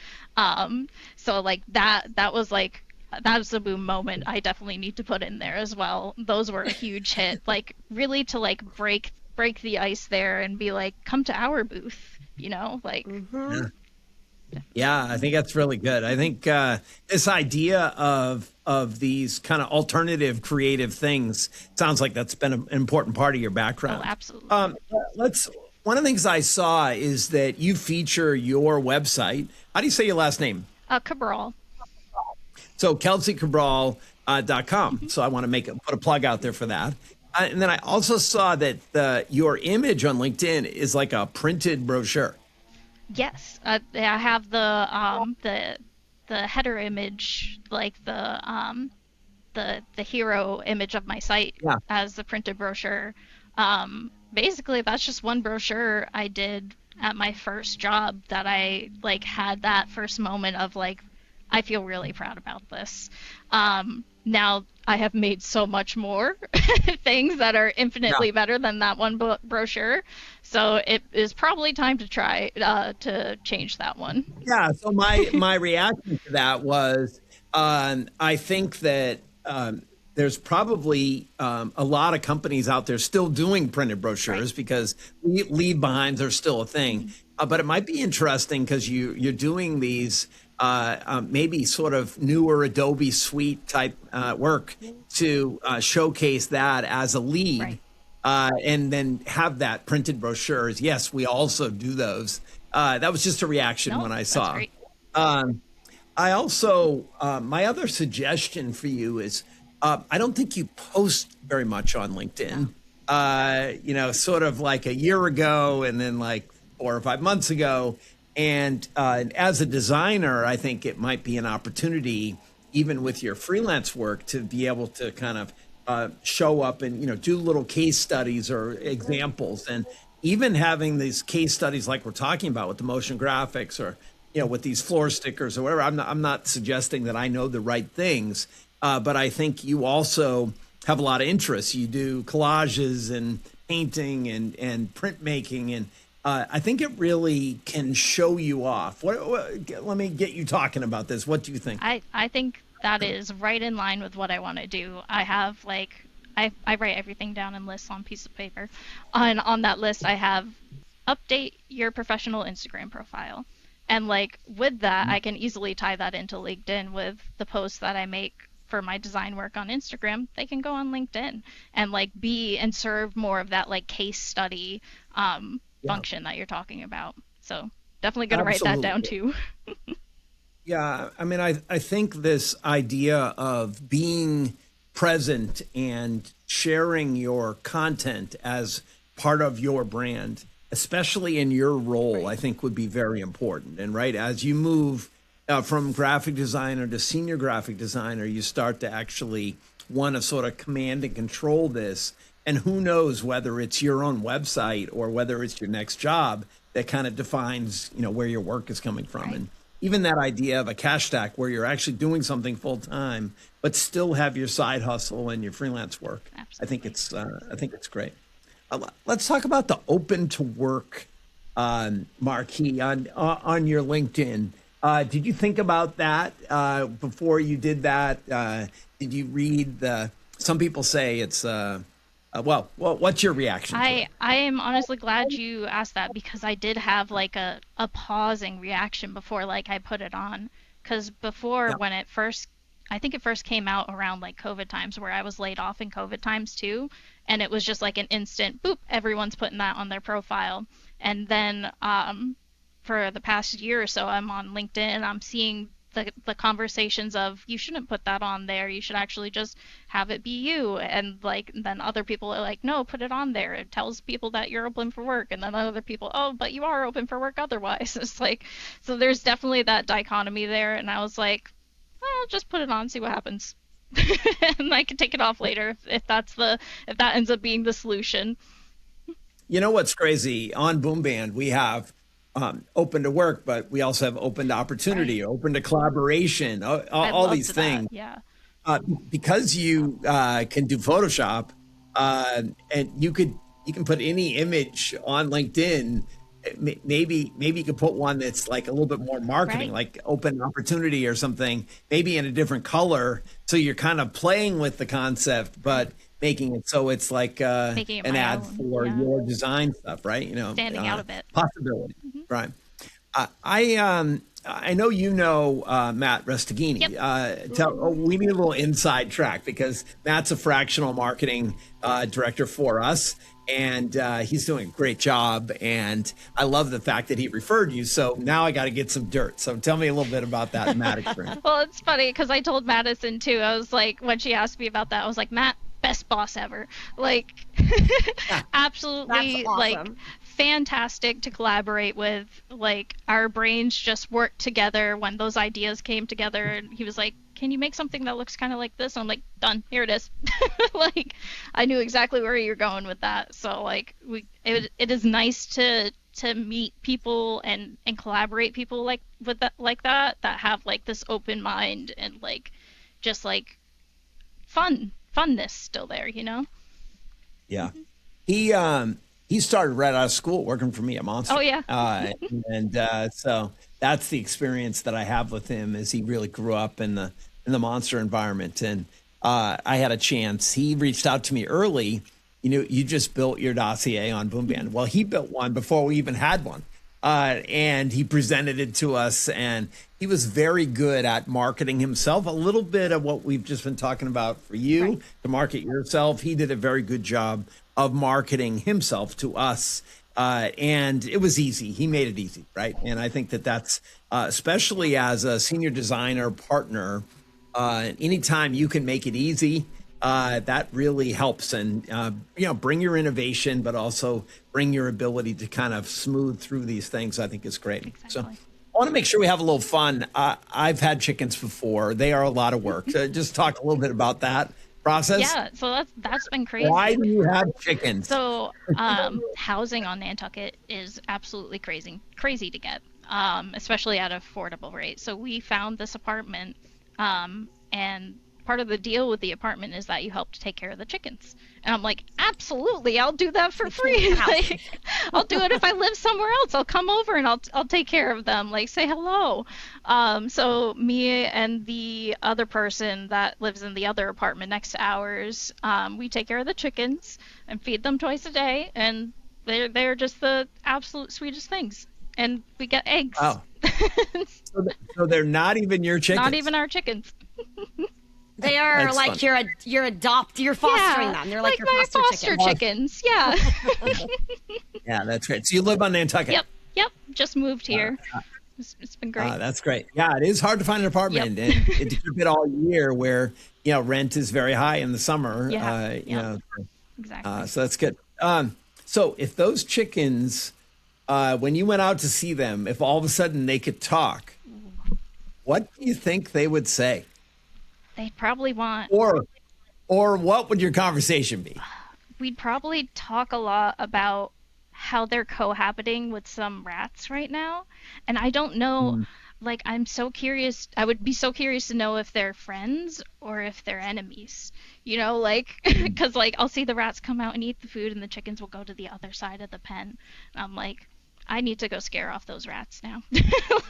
So like that was like, that was a boom moment I definitely need to put in there as well. Those were a huge hit, like really to like break the ice there and be like, come to our booth, like. Yeah, I think that's really good. I think this idea of these kind of alternative creative things sounds like that's been an important part of your background. Oh, absolutely. One of the things I saw is that you feature your website. How do you say your last name? Cabral. So KelseyCabral.com. So I want to put a plug out there for that. And then I also saw that your image on LinkedIn is like a printed brochure. Yes, I have the header image, like the hero image of my site as the printed brochure. Basically, that's just one brochure I did at my first job that I like had that first moment of like, I feel really proud about this. Now I have made so much more things that are infinitely better than that one brochure. So it is probably time to try to change that one. Yeah. So my reaction to that was, I think that there's probably a lot of companies out there still doing printed brochures because leave behinds are still a thing. But it might be interesting because you're doing these maybe sort of newer Adobe Suite type work to showcase that as a lead, and then have that printed brochures. Yes, we also do those. That was just a reaction when I saw. I also, my other suggestion for you is, I don't think you post very much on LinkedIn. Sort of like a year ago and then like 4 or 5 months ago. And as a designer, I think it might be an opportunity, even with your freelance work, to be able to kind of show up and, do little case studies or examples. And even having these case studies like we're talking about with the motion graphics or, with these floor stickers or whatever. I'm not suggesting that I know the right things, but I think you also have a lot of interests. You do collages and painting and printmaking, and I think it really can show you off. Let me get you talking about this. What do you think? I think that is right in line with what I want to do. I have I write everything down in lists on a piece of paper. And on that list, I have update your professional Instagram profile. And with that, I can easily tie that into LinkedIn with the posts that I make for my design work on Instagram, they can go on LinkedIn and like be and serve more of that like case study Yeah, function that you're talking about. So definitely gonna write that down absolutely. too. Yeah, I mean, I think this idea of being present and sharing your content as part of your brand, especially in your role, I think would be very important. And right, as you move from graphic designer to senior graphic designer, you start to actually want to sort of command and control this. And who knows whether it's your own website or whether it's your next job that kind of defines, where your work is coming from. Right. And even that idea of a cash stack where you're actually doing something full time, but still have your side hustle and your freelance work. Absolutely. I think it's great. Let's talk about the open to work marquee on your LinkedIn. Did you think about that before you did that? Did you read some people say it's, well, what's your reaction to it? I am honestly glad you asked that because I did have like a pausing reaction before like I put it on. Because before Yeah. when it first, I think it first came out around like COVID times where I was laid off in COVID times too. And it was just like an instant boop, everyone's putting that on their profile. And then for the past year or so, I'm on LinkedIn. I'm seeing the conversations of you shouldn't put that on there. You should actually just have it be you. And like then other people are like, no, put it on there. It tells people that you're open for work. And then other people, oh, but you are open for work otherwise. It's like so there's definitely that dichotomy there. And I was like, well, just put it on, see what happens. And I can take it off later if if that ends up being the solution. You know what's crazy? On Boomband, we have open to work, but we also have open to Right. opportunity, open to collaboration, I all loved these that. things. Yeah. Uh, because you can do Photoshop, and you can put any image on LinkedIn. Maybe you could put one that's like a little bit more marketing, Right. like open opportunity or something, maybe in a different color. So you're kind of playing with the concept, but making it so it's like Making it an my ad own. for Yeah. your design stuff, right? Standing out a bit. Possibility, Hmm. right? I know Matt Yep. Restaghini. We need a little inside track because Matt's a fractional marketing director for us, and he's doing a great job. And I love the fact that he referred you. So now I got to get some dirt. So tell me a little bit about that Matt experience. Well, it's funny because I told Madison too. I was like, when she asked me about that, I was like, Matt, best boss ever. Like, That's absolutely, like, awesome. fantastic to collaborate with. Like, our brains just worked together when those ideas came together. And he was like, can you make something that looks kind of like this? And I'm like, done. Here it is. Like, I knew exactly where you're going with that. So, like, it is nice to meet people and collaborate people like that have like this open mind and like just like funness still there, you know? Yeah. He started right out of school working for me at Monster. Oh yeah. And so that's the experience that I have with him is he really grew up in the Monster environment. And I had a chance. He reached out to me early. You just built your dossier on Boomband. Well, he built one before we even had one. And he presented it to us, and he was very good at marketing himself. A little bit of what we've just been talking about for you Right. to market yourself. He did a very good job of marketing himself to us. And it was easy. He made it easy, right? And I think that's especially as a senior designer partner, anytime you can make it easy, that really helps. And, bring your innovation, but also bring your ability to kind of smooth through these things, I think is great. So Exactly. I want to make sure we have a little fun. I've had chickens before. They are a lot of work. Just talk a little bit about that process. Yeah, so that's been crazy. Why do you have chickens? So, housing on Nantucket is absolutely crazy to get, especially at affordable rate. So we found this apartment, and part of the deal with the apartment is that you help to take care of the chickens. And I'm like, absolutely, I'll do that for free. Like, I'll do it if I live somewhere else. I'll come over and I'll take care of them. Like, say hello. So me and the other person that lives in the other apartment next to ours, we take care of the chickens and feed them twice a day, and they're just the absolute sweetest things. And we get eggs. Oh, so they're not even your chickens. Not even our chickens. They are That's like fun. you're fostering them. They're like your my foster chickens. chickens. Yeah. Yeah, that's great. So you live on Nantucket. Yep. Just moved here. It's been great. That's great. Yeah, it is hard to find an apartment and to keep it all year where, rent is very high in the summer. Yeah. You know, Exactly. so that's good. So if those chickens, when you went out to see them, if all of a sudden they could talk, what do you think they would say? They'd probably want. Or what would your conversation be? We'd probably talk a lot about how they're cohabiting with some rats right now. And I don't know, like, I'm so curious. I would be so curious to know if they're friends or if they're enemies. Like, because, like, I'll see the rats come out and eat the food, and the chickens will go to the other side of the pen. And I'm like, I need to go scare off those rats now.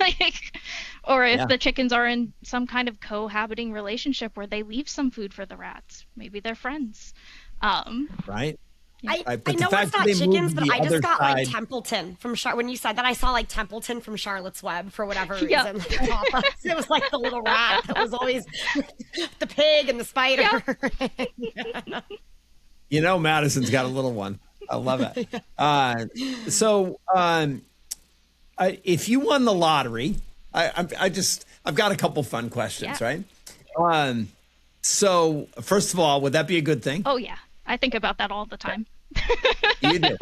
Like, or if the chickens are in some kind of cohabiting relationship where they leave some food for the rats. Maybe they're friends. Right? I But the know fact it's that not they moved chickens, to but the I just other got like side- Templeton from when you said that, I saw like Templeton from Charlotte's Web for whatever Yep. reason. It was like the little rat that was always the pig and the spider. Madison's got a little one. I love it. If you won the lottery, I've got a couple fun questions, Yeah. right? So first of all, would that be a good thing? Oh, yeah. I think about that all the time. You do.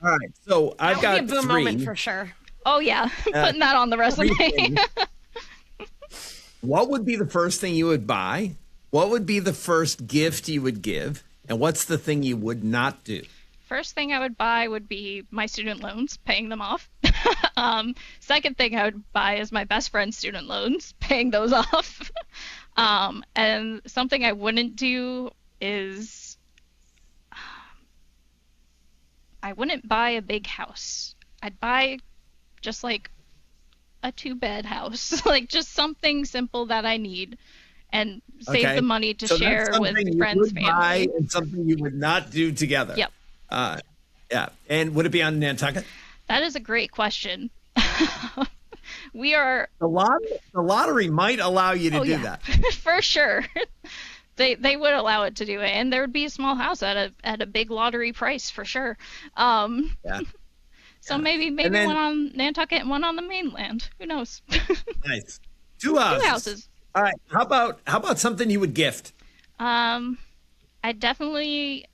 All right. So I've That got would be a boom three. moment for sure. Oh, yeah. Putting that on the Three resume. things. What would be the first thing you would buy? What would be the first gift you would give? And what's the thing you would not do? First thing I would buy would be my student loans, paying them off. Second thing I would buy is my best friend's student loans, paying those off. And something I wouldn't do is I wouldn't buy a big house. I'd buy just like a 2-bed house, like just something simple that I need, and save the money to So share that's with something you friends, would buy family. and something you would not do together. Yep. Yeah. And would it be on Nantucket? That is a great question. We are The lottery might allow you to do that. for sure. They would allow it to do it, and there would be a small house at a big lottery price for sure. Yeah. So maybe And then- one on Nantucket and one on the mainland. Who knows? Nice. Two houses. 2 houses. All right. How about something you would gift? I'd definitely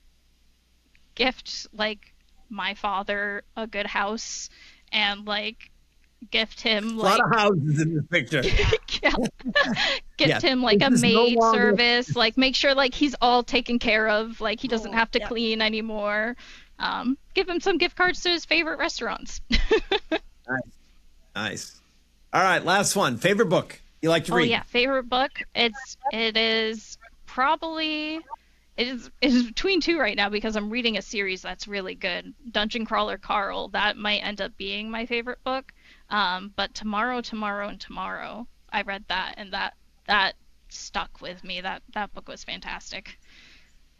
gift like my father a good house, and like gift him A like lot of houses in this picture. gift him like a This is no maid longer- service, like make sure like he's all taken care of, like he doesn't have to yeah. clean anymore. Give him some gift cards to his favorite restaurants. Nice. All right. Last one. Favorite book you like to Oh read? yeah, favorite book. It is between two right now because I'm reading a series that's really good. Dungeon Crawler Carl. That might end up being my favorite book. But Tomorrow, and Tomorrow. I read that, and that stuck with me. That book was fantastic.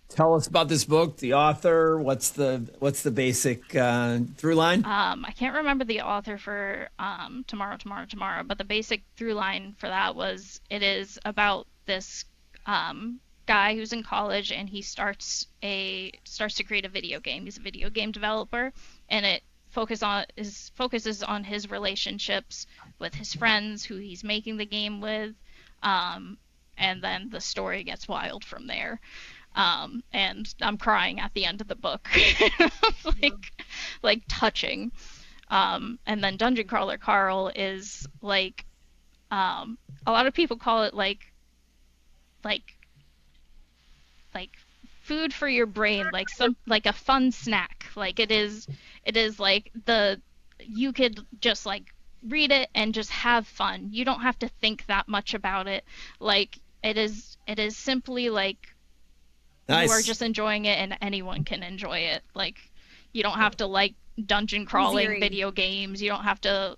Tell us about this book, the author. What's the basic through line? I can't remember the author for Tomorrow, but the basic through line for that was it is about this guy who's in college, and he starts to create a video game. He's a video game developer, and it focuses on his relationships with his friends who he's making the game with, and then the story gets wild from there. And I'm crying at the end of the book. like touching. And then Dungeon Crawler Carl is like a lot of people call it like food for your brain, like a fun snack. Like it is like you could just like read it and just have fun. You don't have to think that much about it. Like it is simply like Nice. you are just enjoying it, and anyone can enjoy it. Like you don't have to like dungeon crawling Easy read. video games. You don't have to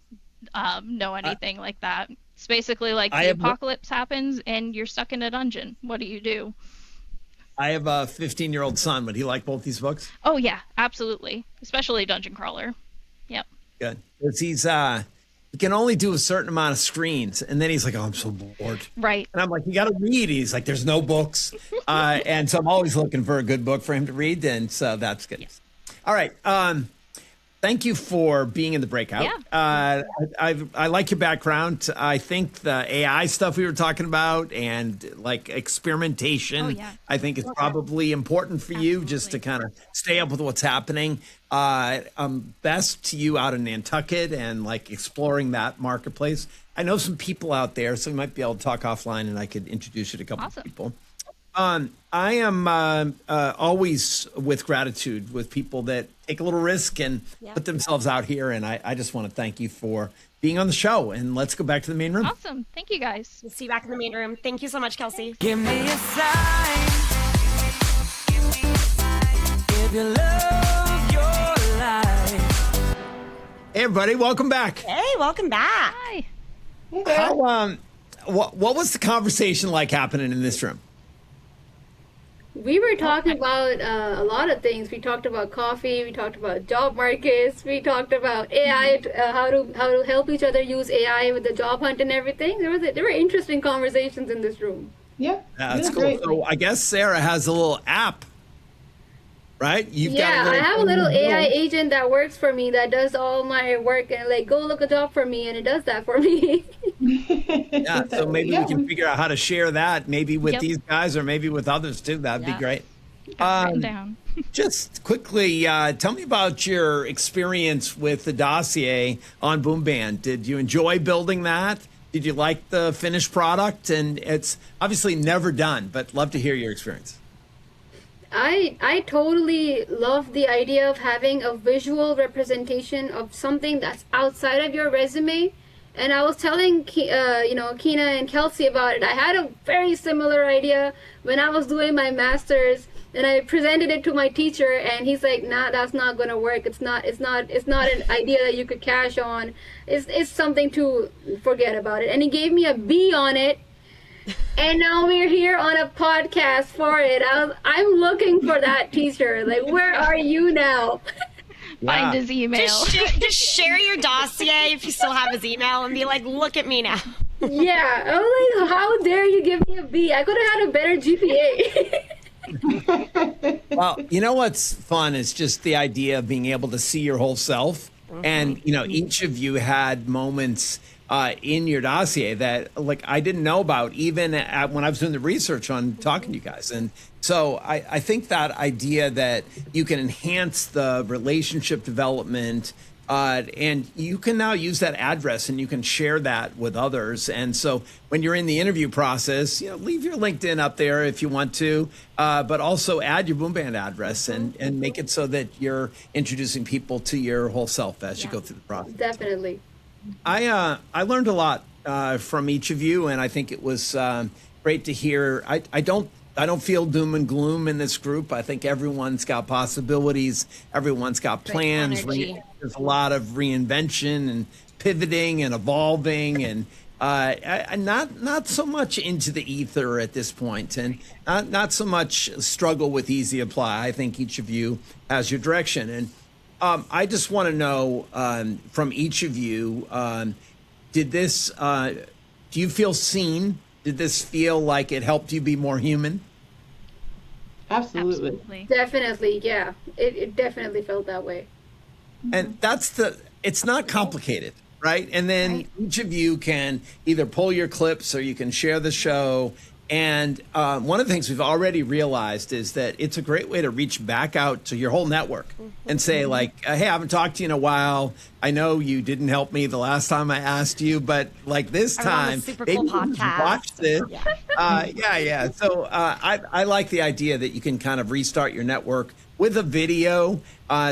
know anything like that. It's basically like I the have- apocalypse happens and you're stuck in a dungeon. What do you do? I have a 15-year-old son. Would he like both these books? Oh yeah, absolutely. Especially Dungeon Crawler. Yep. Good. 'Cause he can only do a certain amount of screens. And then he's like, oh, I'm so bored. Right. And I'm like, you got to read. He's like, there's no books. And so I'm always looking for a good book for him to read. And so that's good. All right. Thank you for being in the breakout. Yeah. I like your background. I think the AI stuff we were talking about and like experimentation, I think is probably important for you just to kind of stay up with what's happening. Best to you out in Nantucket and like exploring that marketplace. I know some people out there, so we might be able to talk offline and I could introduce you to a couple of people. I am always with gratitude with people that take a little risk and put themselves out here. And I just want to thank you for being on the show. And let's go back to the main room. Awesome. Thank you, guys. We'll see you back in the main room. Thank you so much, Kelsey. Give me a sign if you love your life. Hey, everybody. Welcome back. Hey, welcome back. Hi. How, what was the conversation like happening in this room? We were talking about a lot of things. We talked about coffee. We talked about job markets. We talked about AI, how to help each other use AI with the job hunt and everything. There were interesting conversations in this room. Yeah. That's cool. Great. So I guess Sara has a little app, right? I have a little AI agent that works for me that does all my work and like go look a job for me, and it does that for me. Yeah, so maybe we can figure out how to share that, maybe with these guys or maybe with others too. That'd be great. Written down. Just quickly, tell me about your experience with the dossier on Boomband. Did you enjoy building that? Did you like the finished product? And it's obviously never done, but love to hear your experience. I totally love the idea of having a visual representation of something that's outside of your resume. And I was telling Keyna and Kelsey about it. I had a very similar idea when I was doing my master's, and I presented it to my teacher, and he's like, "Nah, that's not gonna work. It's not an idea that you could cash on. It's something to forget about it." And he gave me a B on it. And now we're here on a podcast for it. I'm looking for that teacher. Like, where are you now? Find his email. Just share your dossier if you still have his email and be like, look at me now. Yeah, I was like, how dare you give me a B? I could have had a better GPA. Well, you know what's fun is just the idea of being able to see your whole self. And, each of you had moments in your dossier that like I didn't know about even when I was doing the research on talking to you guys. And so I think that idea that you can enhance the relationship development and you can now use that address and you can share that with others. And so when you're in the interview process, leave your LinkedIn up there if you want to, but also add your Boomband address and make it so that you're introducing people to your whole self as you go through the process. Definitely. I learned a lot from each of you, and I think it was great to hear. I don't feel doom and gloom in this group. I think everyone's got possibilities. Everyone's got plans. There's a lot of reinvention and pivoting and evolving, and not so much into the ether at this point, and not so much struggle with easy apply. I think each of you has your direction, and I just want to know from each of you, do you feel seen? Did this feel like it helped you be more human? Absolutely. Definitely, yeah. It definitely felt that way. And it's not complicated, right? And then each of you can either pull your clips or you can share the show. And one of the things we've already realized is that it's a great way to reach back out to your whole network and say like, hey, I haven't talked to you in a while. I know you didn't help me the last time I asked you, but like this time, maybe cool you should watch this. Yeah. So I like the idea that you can kind of restart your network with a video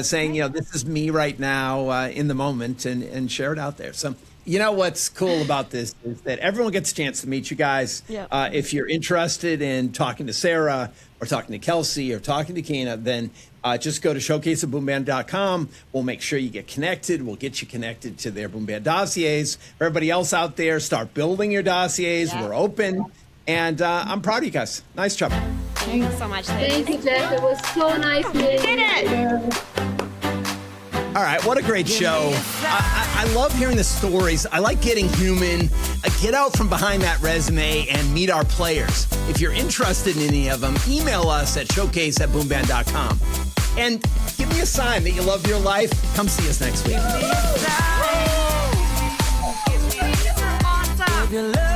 saying, this is me right now in the moment and share it out there. So what's cool about this is that everyone gets a chance to meet you guys. If you're interested in talking to Sara or talking to Kelsey or talking to Keyna, then just go to showcase@boomband.com. We'll make sure you get connected. We'll get you connected to their Boomband dossiers. For everybody else out there, start building your dossiers. We're open. And I'm proud of you guys. Nice job. Thank you so much. Thank you, Jeff. It was so nice meeting you. Did it. All right, what a great show. I love hearing the stories. I like getting human. Get out from behind that resume and meet our players. If you're interested in any of them, email us at showcase@boomband.com. And give me a sign that you love your life. Come see us next week. If you love